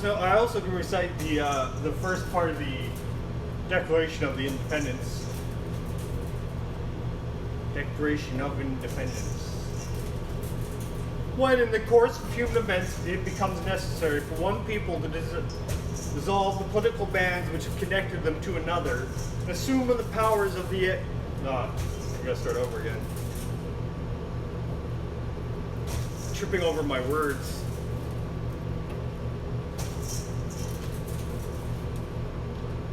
I also can recite the first part of the Declaration of the Independence. Declaration of Independence. When in the course of human events it becomes necessary for one people to dissolve the political bands which have connected them to another, and assume the powers of the... I'm going to start over again. Tripping over my words.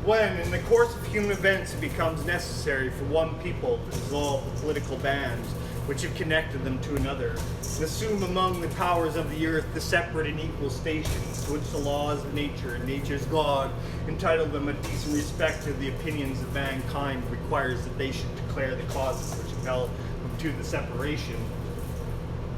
When, in the course of human events, it becomes necessary for one people to dissolve the political bands which have connected them to another, and assume among the powers of the earth the separate and equal stations to which the laws of nature and nature's God entitle them a decent respect to the opinions of mankind requires that they should declare the causes which impel them to the separation.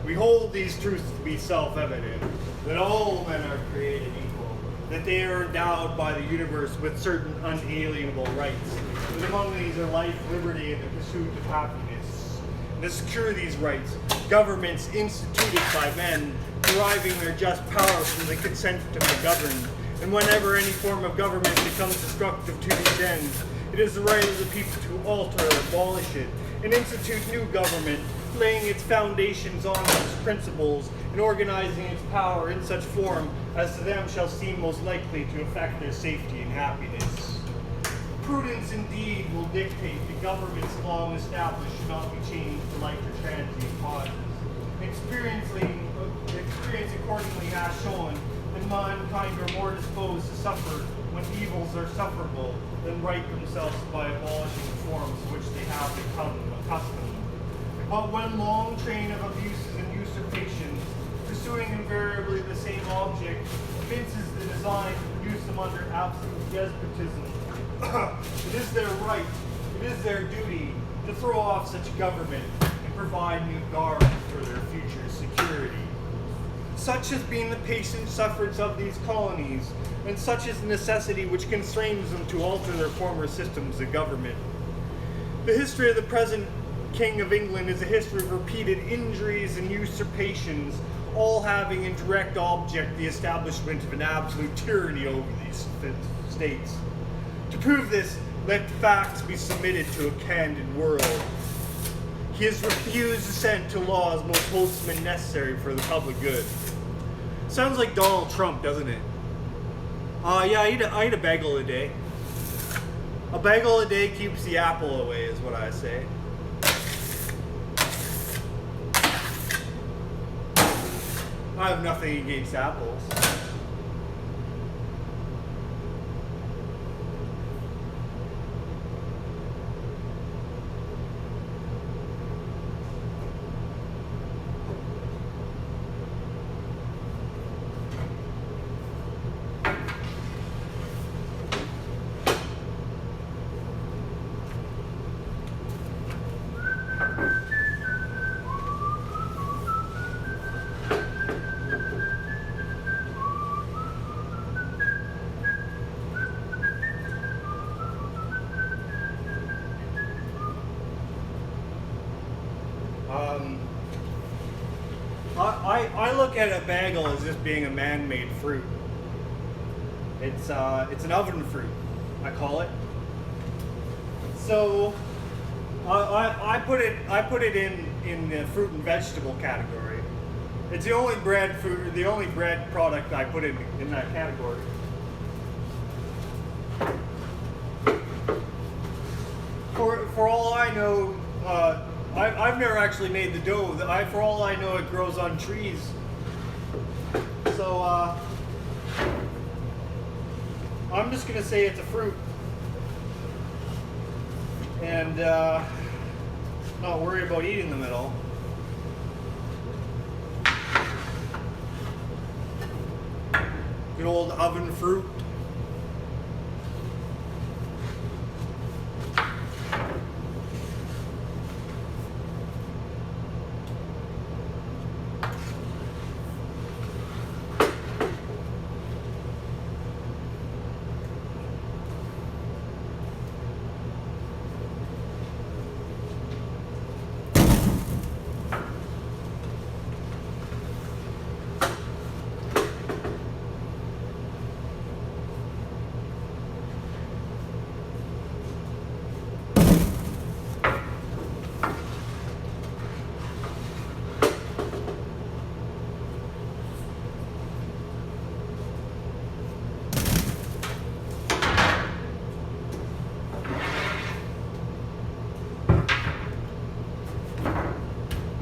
We hold these truths to be self-evident, that all men are created equal, that they are endowed by the universe with certain unalienable rights, that among these are life, liberty, and the pursuit of happiness. And to secure these rights, governments instituted by men, deriving their just power from the consent of the governed, and whenever any form of government becomes destructive to these ends, it is the right of the people to alter or abolish it, and institute new government, laying its foundations on these principles, and organizing its power in such form as to them shall seem most likely to affect their safety and happiness. Prudence indeed will dictate that governments long established should not be changed to light or transient causes. Experience accordingly has shown that mankind are more disposed to suffer when evils are sufferable than right themselves by abolishing the forms to which they have become accustomed. But when long train of abuses and usurpations, pursuing invariably the same object, evinces the design to produce them under absolute despotism, it is their right, it is their duty to throw off such government and provide new guards for their future security. Such has been the patient sufferance of these colonies, and such is the necessity which constrains them to alter their former systems of government. The history of the present King of England is a history of repeated injuries and usurpations, all having in direct object the establishment of an absolute tyranny over these states. To prove this, let facts be submitted to a candid world. He has refused assent to laws most wholesome and necessary for the public good. Sounds like Donald Trump, doesn't it? Yeah, I eat a bagel a day. A bagel a day keeps the apple away, is what I say. I have nothing against apples. I look at a bagel as just being a man-made fruit. It's an oven fruit, I call it. So I put it in the fruit and vegetable category. It's the only bread product I put in that category. For all I know, I've never actually made the dough. For all I know, it grows on trees. So I'm just gonna say it's a fruit, and not worry about eating them at all. Good old oven fruit.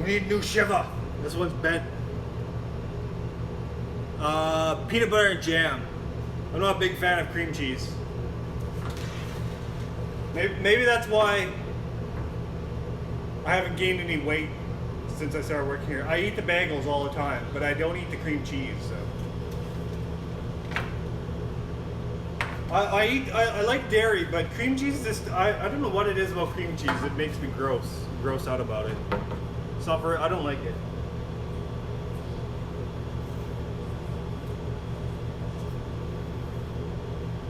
Need new shiver. This one's bent. Peanut butter and jam. I'm not a big fan of cream cheese. Maybe that's why I haven't gained any weight since I started working here. I eat the bagels all the time, but I don't eat the cream cheese. So. I like dairy, but cream cheese just I don't know what it is about cream cheese. It makes me gross out about it. I don't like it.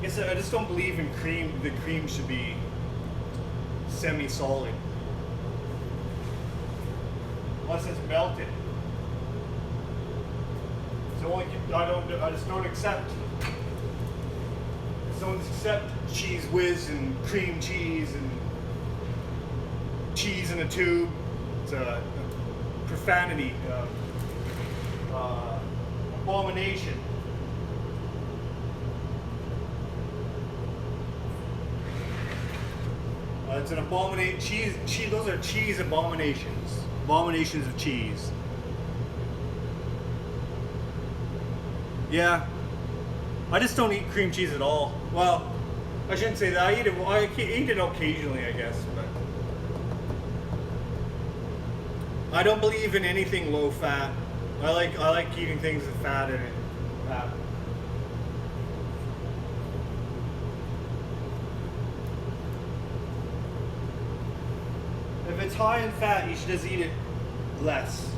I just don't believe in cream. The cream should be semi-solid, unless it's melted. So I just don't accept. Don't accept cheese whiz and cream cheese and cheese in a tube. It's a profanity, abomination. It's an abomination. Cheese. Those are cheese abominations. Abominations of cheese. Yeah, I just don't eat cream cheese at all. Well, I shouldn't say that. I eat it occasionally, I guess, but. I don't believe in anything low fat. I like eating things with fat in it. If it's high in fat, you should just eat it less.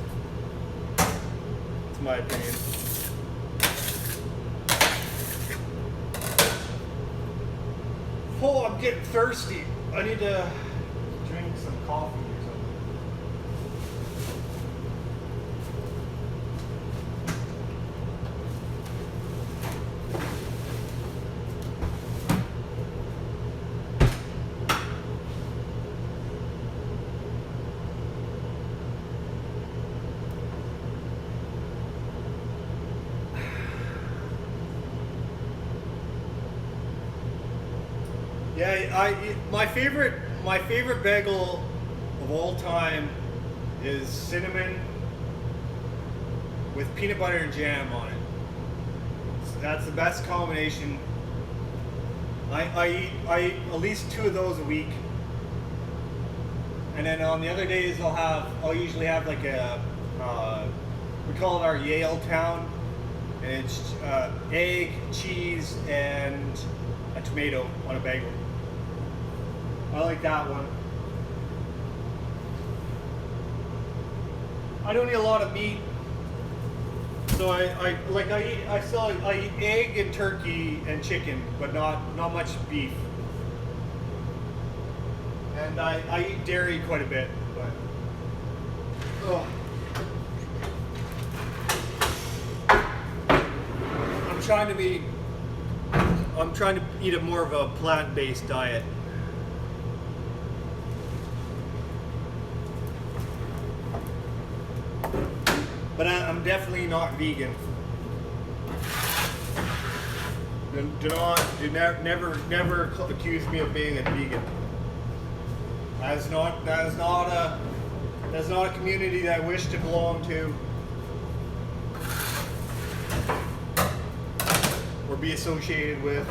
That's my opinion. Oh, I'm getting thirsty. I need to drink some coffee. Yeah, my favorite bagel of all time is cinnamon with peanut butter and jam on it. That's the best combination. I eat at least 2 of those a week, and then on the other days I'll usually have like we call it our Yale Town, and it's egg, cheese, and a tomato on a bagel. I like that one. I don't eat a lot of meat, so I eat egg and turkey and chicken, but not much beef. And I eat dairy quite a bit, but I'm trying to eat a more of a plant-based diet. But I'm definitely not vegan. Never accuse me of being a vegan. That is not a community that I wish to belong to or be associated with.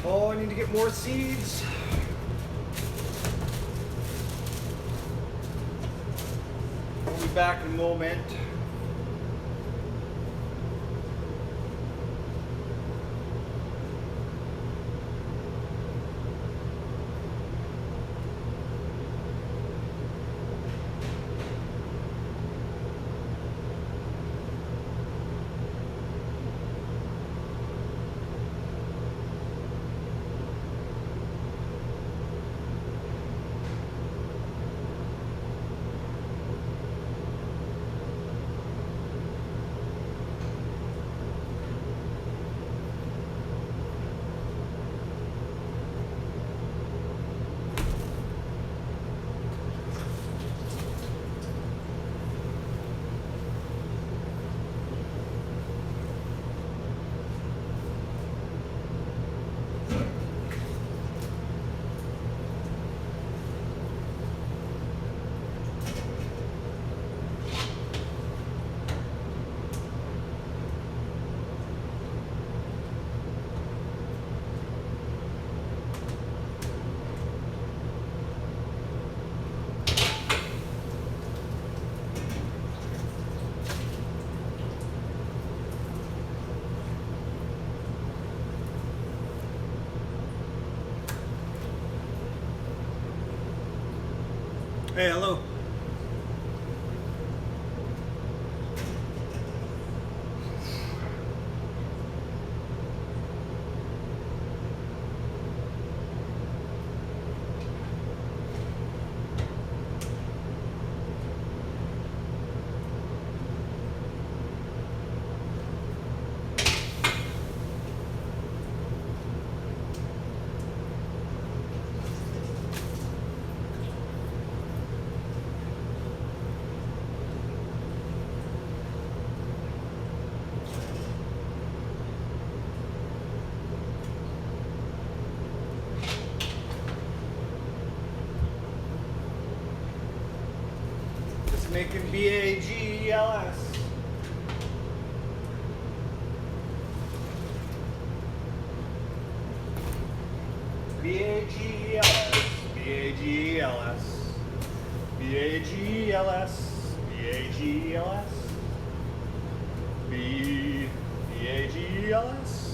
Oh, I need to get more seeds. We'll be back in a moment. Hey, hello. Bagels making Bagels. Bagels. Bagels. Bagels. Bagels. Bagels.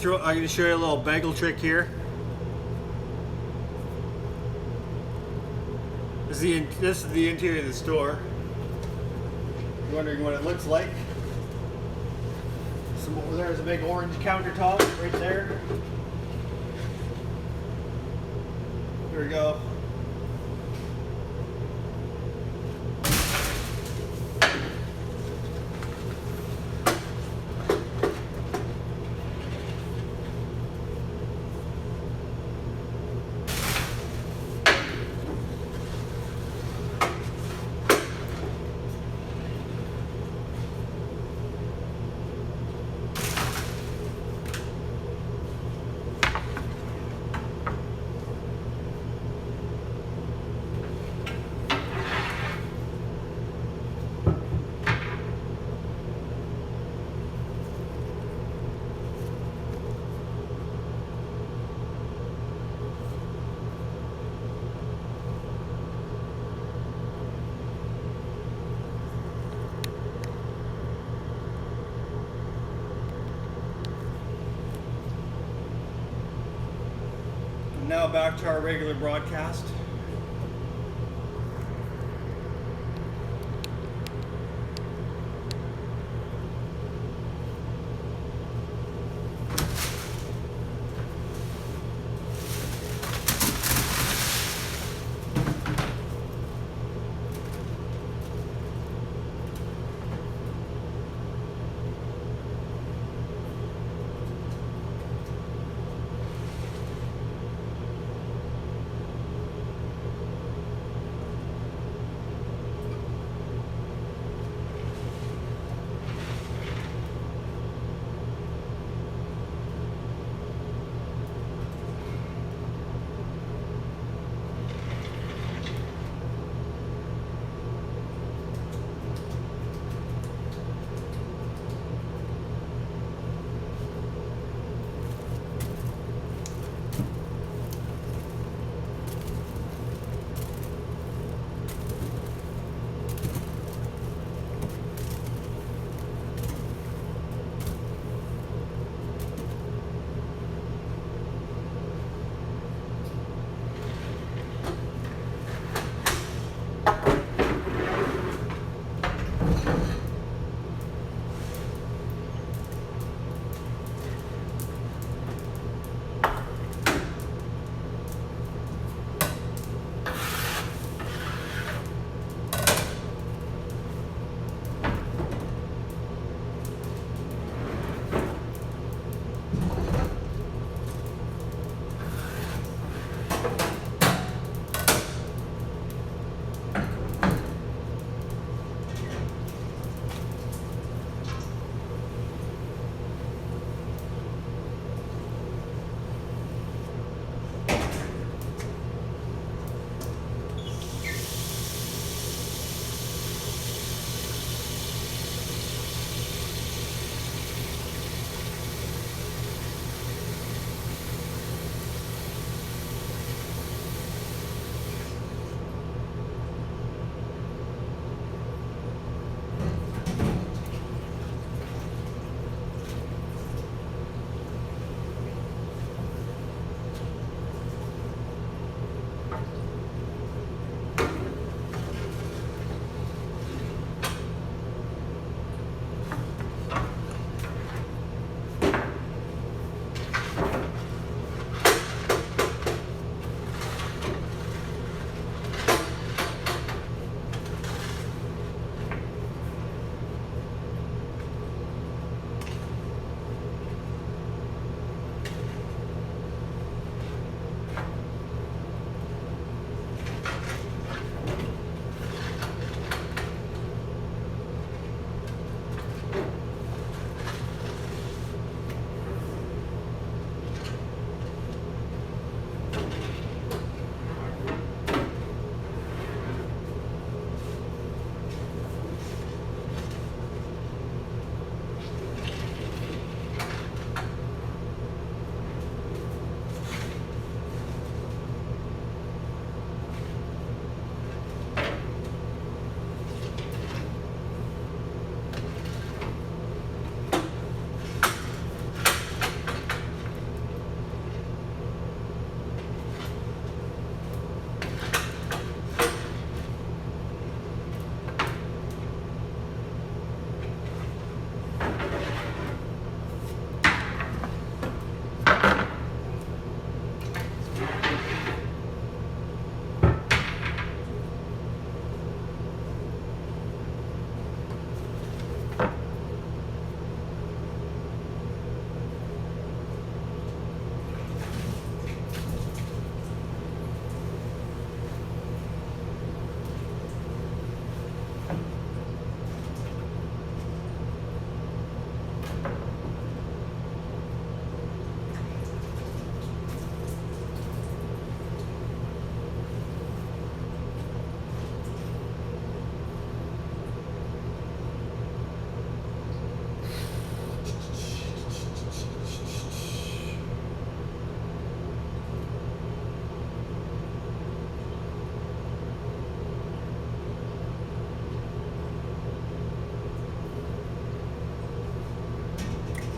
I'm gonna show you a little bagel trick here. This is the interior of the store. You're wondering what it looks like. There's a big orange countertop right there. Here we go. now back to our regular broadcast.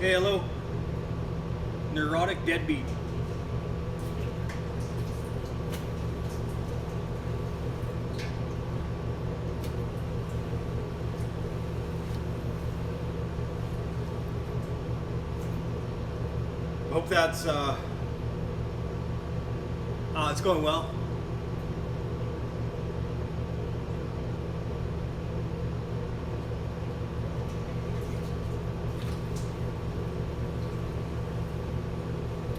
Hey, hello. Neurotic deadbeat. Hope that's it's going well.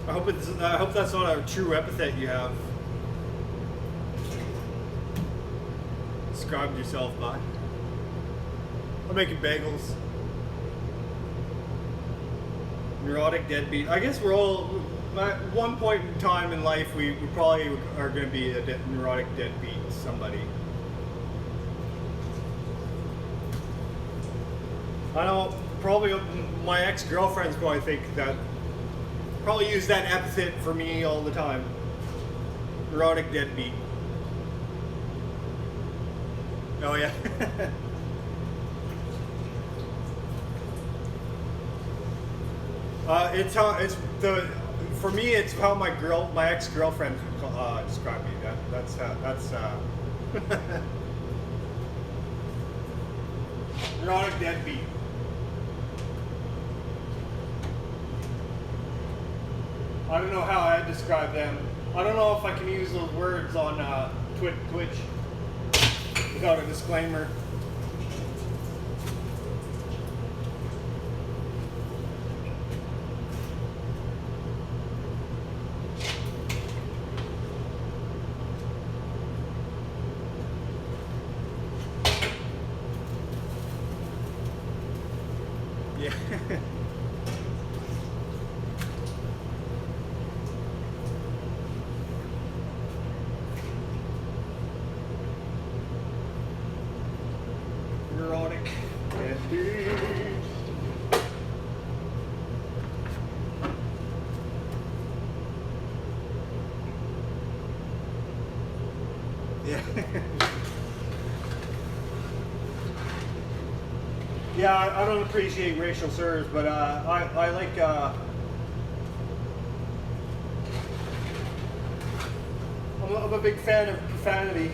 I hope that's not a true epithet you have described yourself by. I'm making bagels. Neurotic deadbeat. I guess we're all, at one point in time in life, we probably are going to be a neurotic deadbeat somebody. I know, probably my ex-girlfriends probably think that, probably use that epithet for me all the time. Neurotic deadbeat. Oh yeah. For me it's how my ex-girlfriend described me. That's neurotic deadbeat. I don't know how I describe them. I don't know if I can use those words on Twitch without a disclaimer. Yeah. Neurotic deadbeat. Yeah. Yeah, I don't appreciate racial slurs, but I like I'm a big fan of profanity.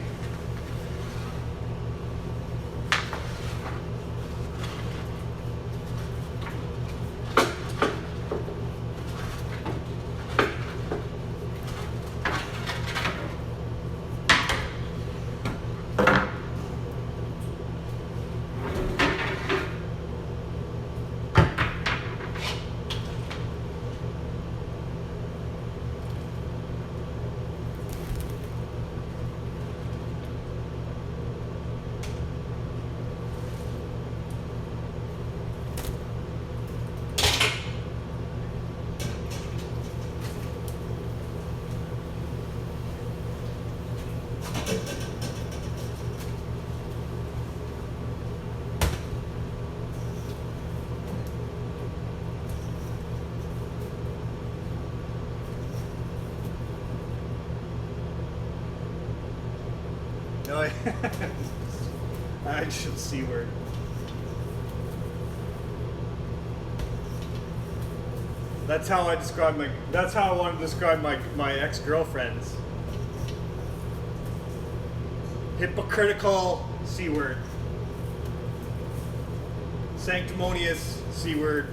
No, actual C word. That's how I describe my. That's how I want to describe my ex-girlfriends. Hypocritical C word. Sanctimonious C word.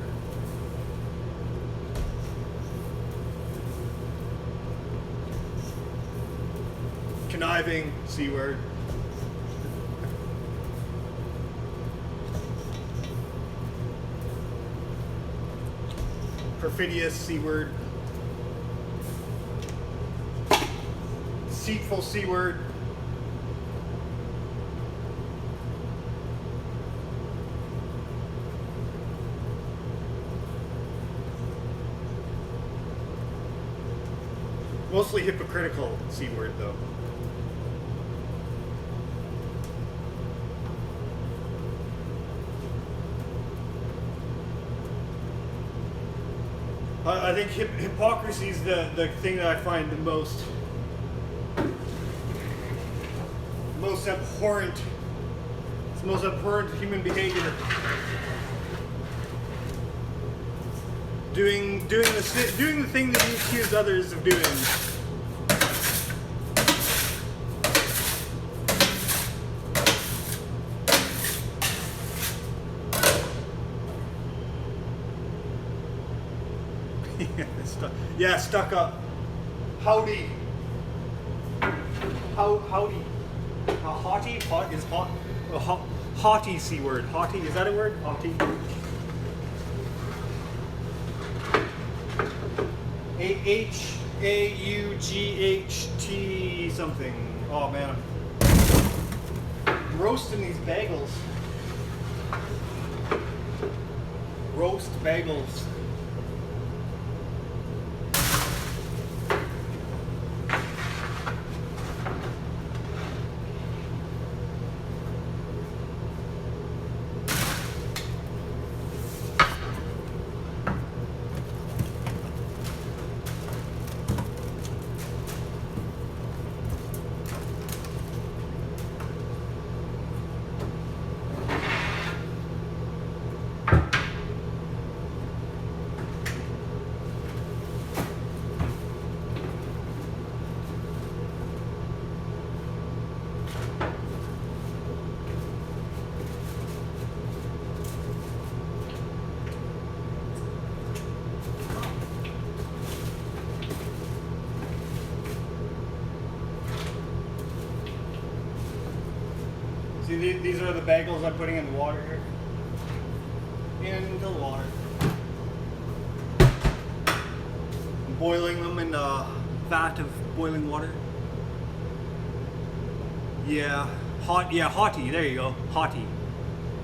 Conniving C word. Perfidious C word. Deceitful C word. Mostly hypocritical C word though. I think hypocrisy is the thing that I find the most abhorrent. It's the most abhorrent human behavior. Doing the thing that you accuse others of doing. Yes. Yeah, stuck up. Howdy. Howdy. Haughty? Hot is hot. Haughty C word. Haughty, is that a word? Haughty. Haught something. Oh man. I'm roasting these bagels. Roast bagels. See, these are the bagels I'm putting in the water here. Into the water. I'm boiling them in a vat of boiling water. Yeah, haughty. There you go, haughty.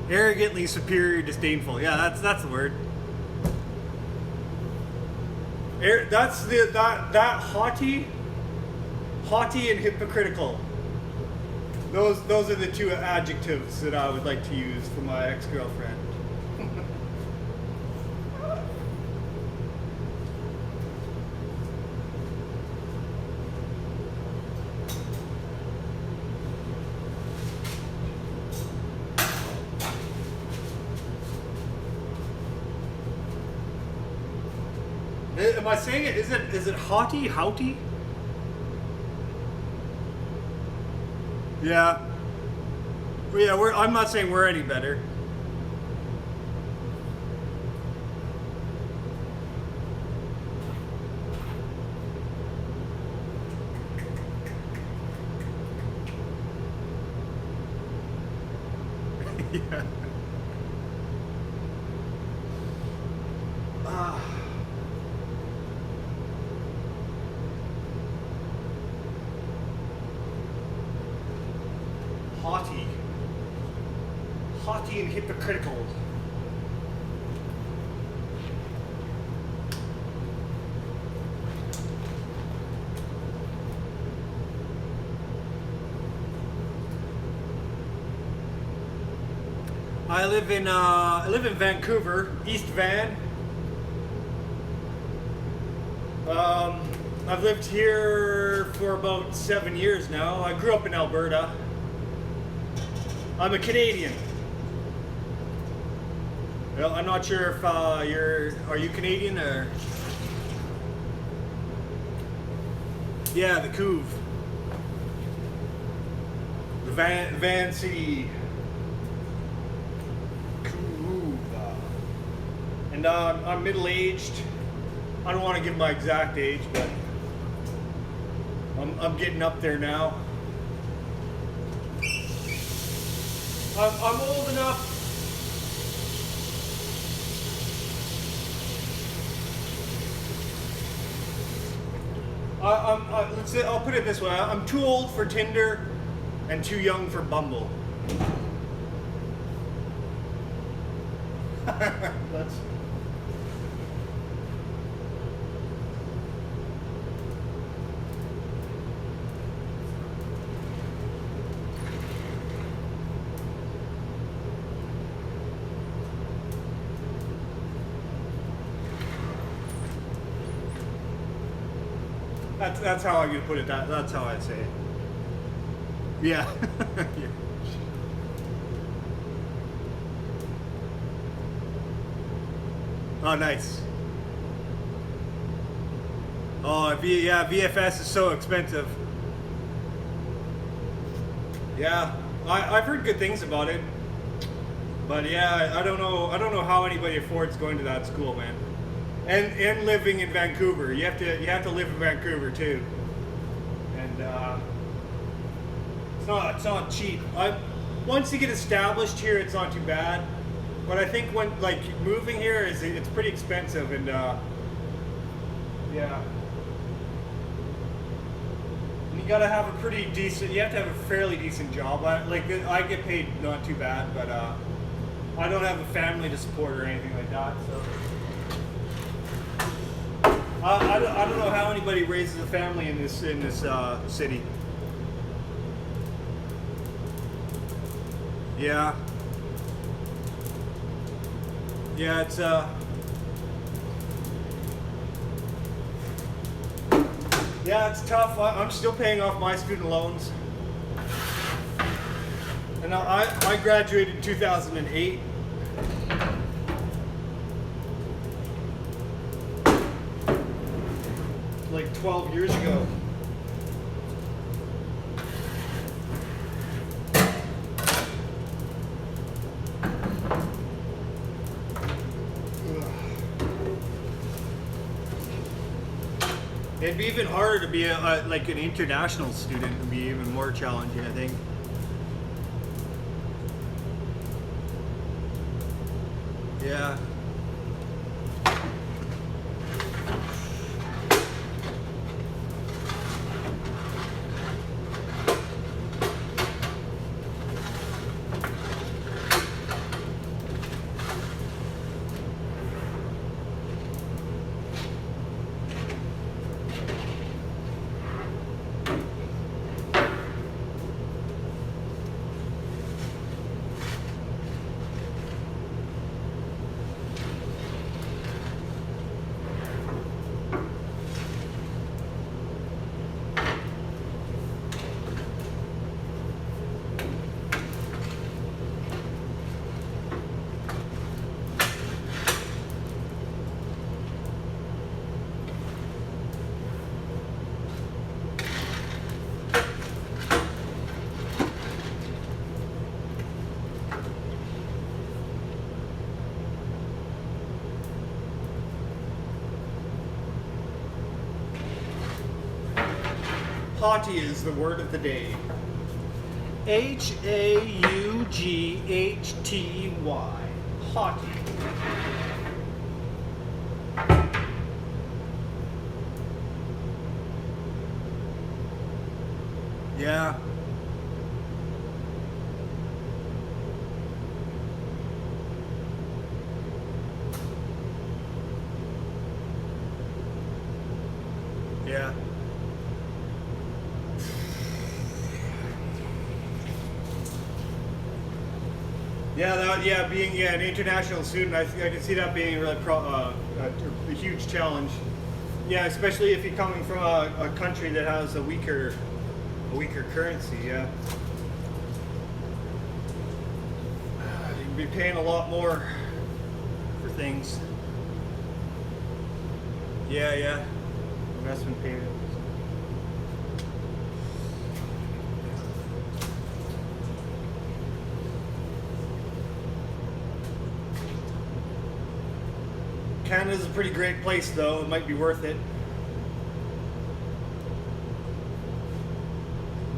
Arrogantly superior, disdainful. Yeah, that's the word. That's that haughty and hypocritical. Those are the two adjectives that I would like to use for my ex-girlfriend. Am I saying it? Is it haughty? Houghty? Yeah. Well, yeah, I'm not saying we're any better. Yeah. Haughty and hypocritical. I live in Vancouver, East Van. I've lived here for about 7 years now. I grew up in Alberta. I'm a Canadian. Well, I'm not sure if are you Canadian or? Yeah, the Couve. The Van City. Couve. And I'm middle-aged. I don't want to give my exact age, but I'm getting up there now. I'm old enough. Let's say, I'll put it this way: I'm too old for Tinder, and too young for Bumble. That's how I'm gonna put it. That's how I say it. Yeah. Yeah. Oh, nice. Oh, yeah, VFS is so expensive. Yeah, I've heard good things about it, but yeah, I don't know how anybody affords going to that school, man. and living in Vancouver. You have to live in Vancouver too, and it's not cheap. Once you get established here, it's not too bad. But I think when like moving here it's pretty expensive, and yeah. And you gotta have a pretty decent. You have to have a fairly decent job. I get paid not too bad, but I don't have a family to support or anything like that. So I don't know how anybody raises a family in this city. Yeah. Yeah, it's yeah, it's tough. I'm still paying off my student loans. And I graduated in 2008. Like 12 years ago. It'd be even harder to be like an international student. It'd be even more challenging, I think. Yeah. Haughty is the word of the day. H-A-U-G-H-T-Y. Haughty. Yeah. Yeah. Being an international student, I can see that being really a huge challenge. Yeah, especially if you're coming from a country that has a weaker currency. Yeah, you'd be paying a lot more for things. Yeah, investment payments. Canada's a pretty great place, though. It might be worth it.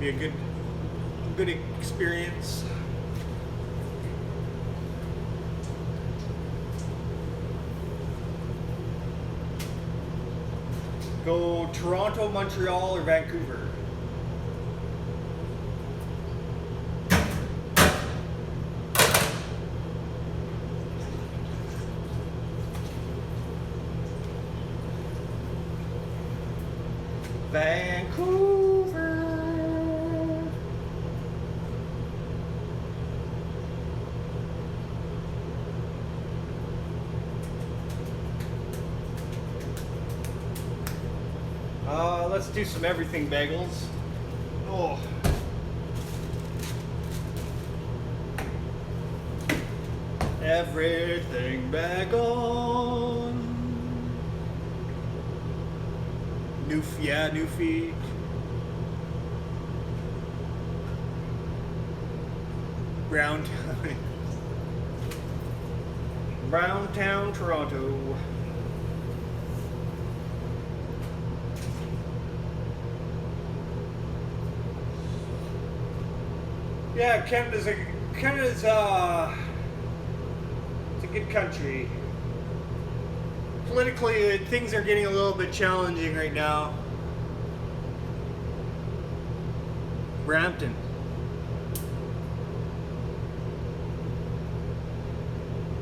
Be a good experience. Go Toronto, Montreal, or Vancouver. Vancouver. Let's do some everything bagels. Oh. Everything bagel. New feet. Browntown, Toronto. Yeah, Canada's it's a good country. Politically, things are getting a little bit challenging right now. Brampton.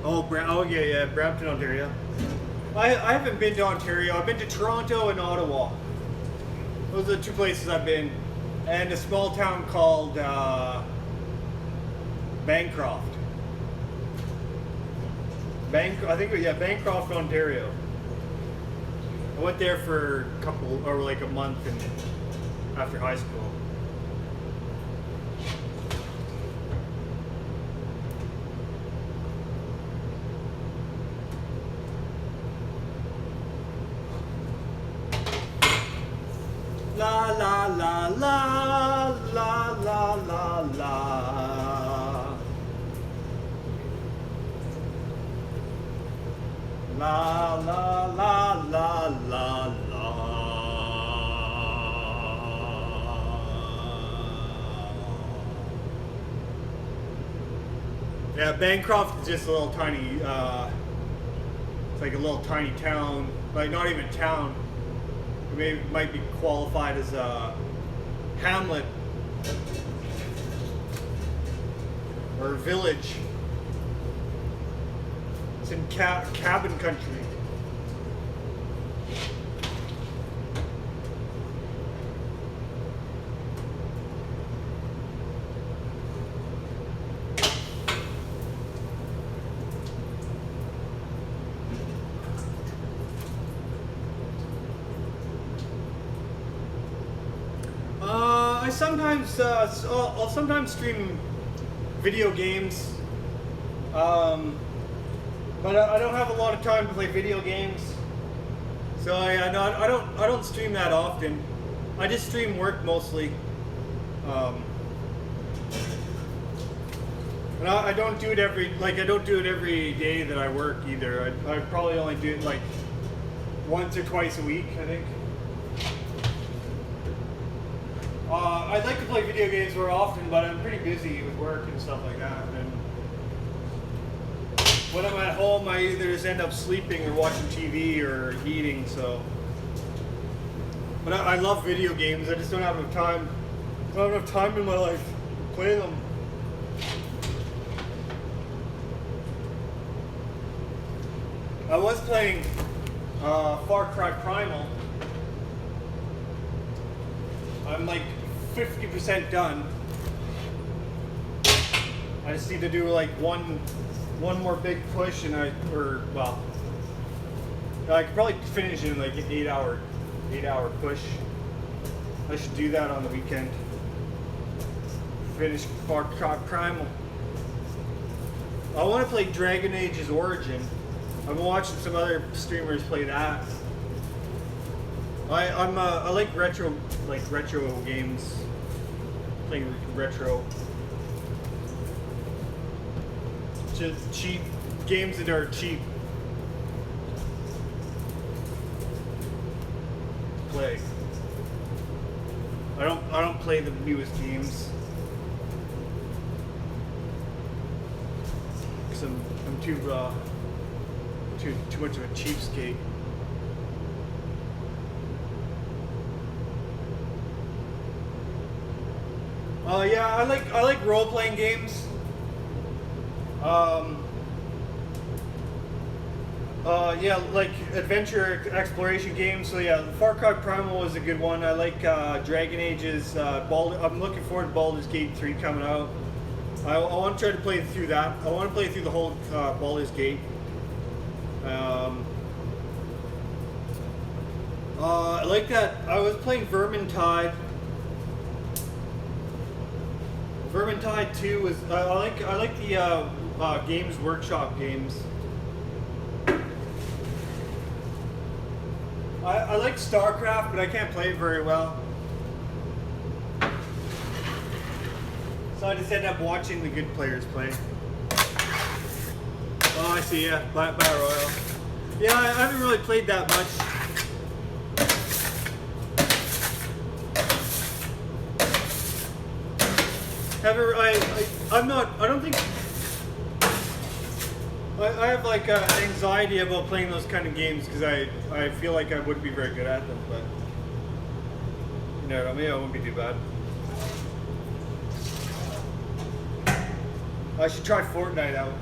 Oh yeah, Brampton, Ontario. I haven't been to Ontario. I've been to Toronto and Ottawa. Those are the two places I've been. And a small town called Bancroft. Bancroft, Ontario. I went there for a month after high school. La la la la la la la la. La la la la la la. Yeah, Bancroft is just a little tiny, it's like a little tiny town, like not even a town. It might be qualified as a hamlet or a village. It's in cabin country. I'll sometimes stream video games, but I don't have a lot of time to play video games, so I don't stream that often. I just stream work mostly, and I don't do it every day that I work either. I probably only do it like once or twice a week, I think. I'd like to play video games more often, but I'm pretty busy with work and stuff like that. And when I'm at home, I either just end up sleeping or watching TV or eating. So, but I love video games. I just don't have enough time. I don't have enough time in my life to play them. I was playing Far Cry Primal. I'm like 50% done. I just need to do like one more big push, and I could probably finish it in like an 8-hour push. I should do that on the weekend. Finish Far Cry Primal. I want to play Dragon Age's Origin. I've been watching some other streamers play that. I like retro games. Playing retro, just cheap games that are cheap to play. I don't play the newest games because I'm too much of a cheapskate. Yeah, I like role playing games. Yeah, like adventure exploration games. So yeah, Far Cry Primal was a good one. I like Dragon Age's I'm looking forward to Baldur's Gate 3 coming out. I want to try to play through that. I want to play through the whole Baldur's Gate. I like that. I was playing Vermintide. Vermintide 2 was I like the Games Workshop games. I like StarCraft, but I can't play it very well. So I just end up watching the good players play. Oh, I see, yeah, Battle Royale. Yeah, I haven't really played that much. I'm not. I don't think. I have like anxiety about playing those kind of games because I feel like I wouldn't be very good at them, but you know, maybe I won't be too bad. I should try Fortnite out.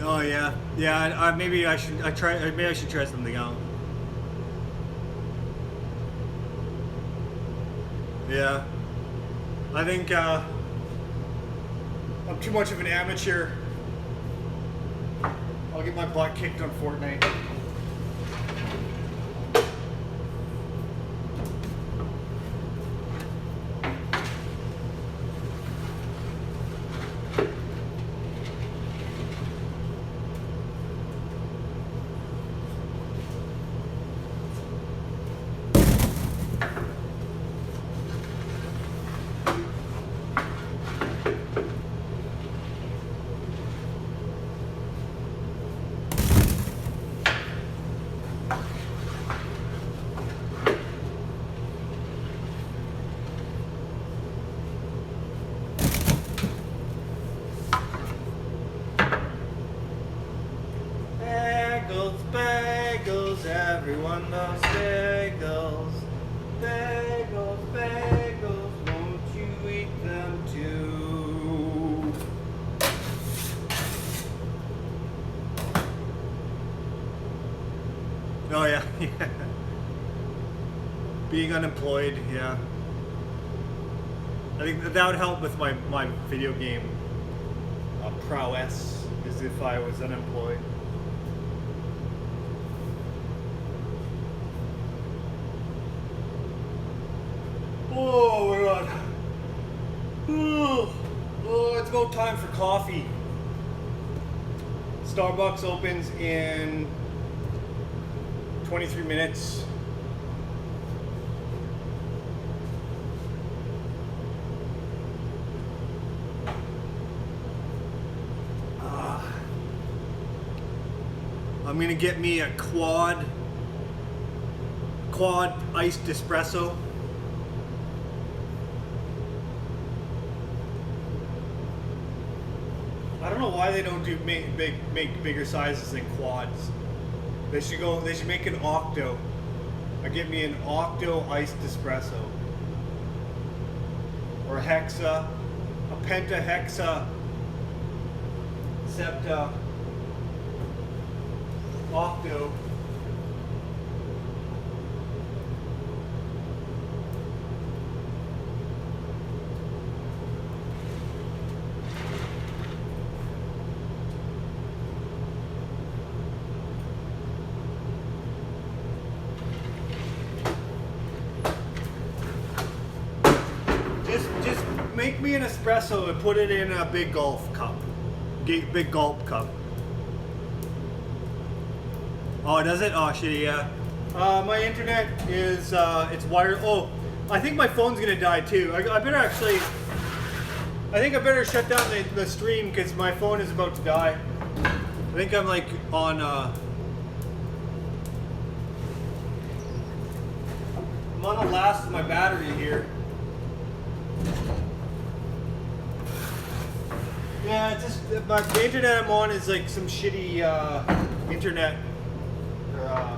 Oh yeah, yeah. Maybe I should. Maybe I should try something out. Yeah, I think I'm too much of an amateur. I'll get my butt kicked on Fortnite. Bagels, everyone loves bagels. Bagels, bagels, won't you eat them too? Oh yeah, yeah. Being unemployed, yeah. I think that would help with my video game prowess, as if I was unemployed. Oh my god. Oh, it's about time for coffee. Starbucks opens in 23 minutes. I'm gonna get me a quad iced espresso. I don't know why they don't do make bigger sizes than quads. They should make an octo. Get me an octo iced espresso. Or a hexa, a pentahexa, septa, octo. Just make me an espresso and put it in a big golf cup. Big gulp cup. Oh, does it? Oh, shit, yeah. My internet is, it's wired. Oh, I think my phone's gonna die too. I better actually, I think I better shut down the stream because my phone is about to die. I think I'm like on, I'm on the last of my battery here. Yeah, it's just the internet I'm on is like some shitty internet. Uh,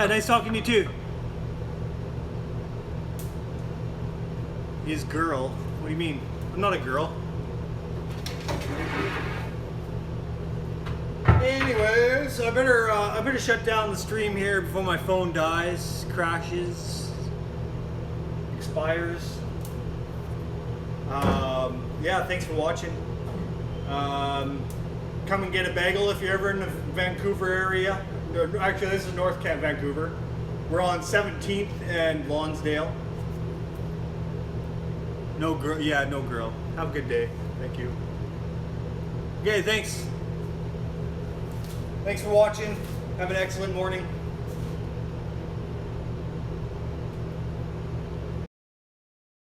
Yeah, nice talking to you too. His girl? What do you mean? I'm not a girl. Anyways, I better shut down the stream here before my phone dies, crashes, expires. Yeah, thanks for watching. Come and get a bagel if you're ever in the Vancouver area. Actually, this is North Camp, Vancouver. We're on 17th and Lonsdale. No girl. Yeah, no girl. Have a good day. Thank you. Okay, thanks. Thanks for watching. Have an excellent morning.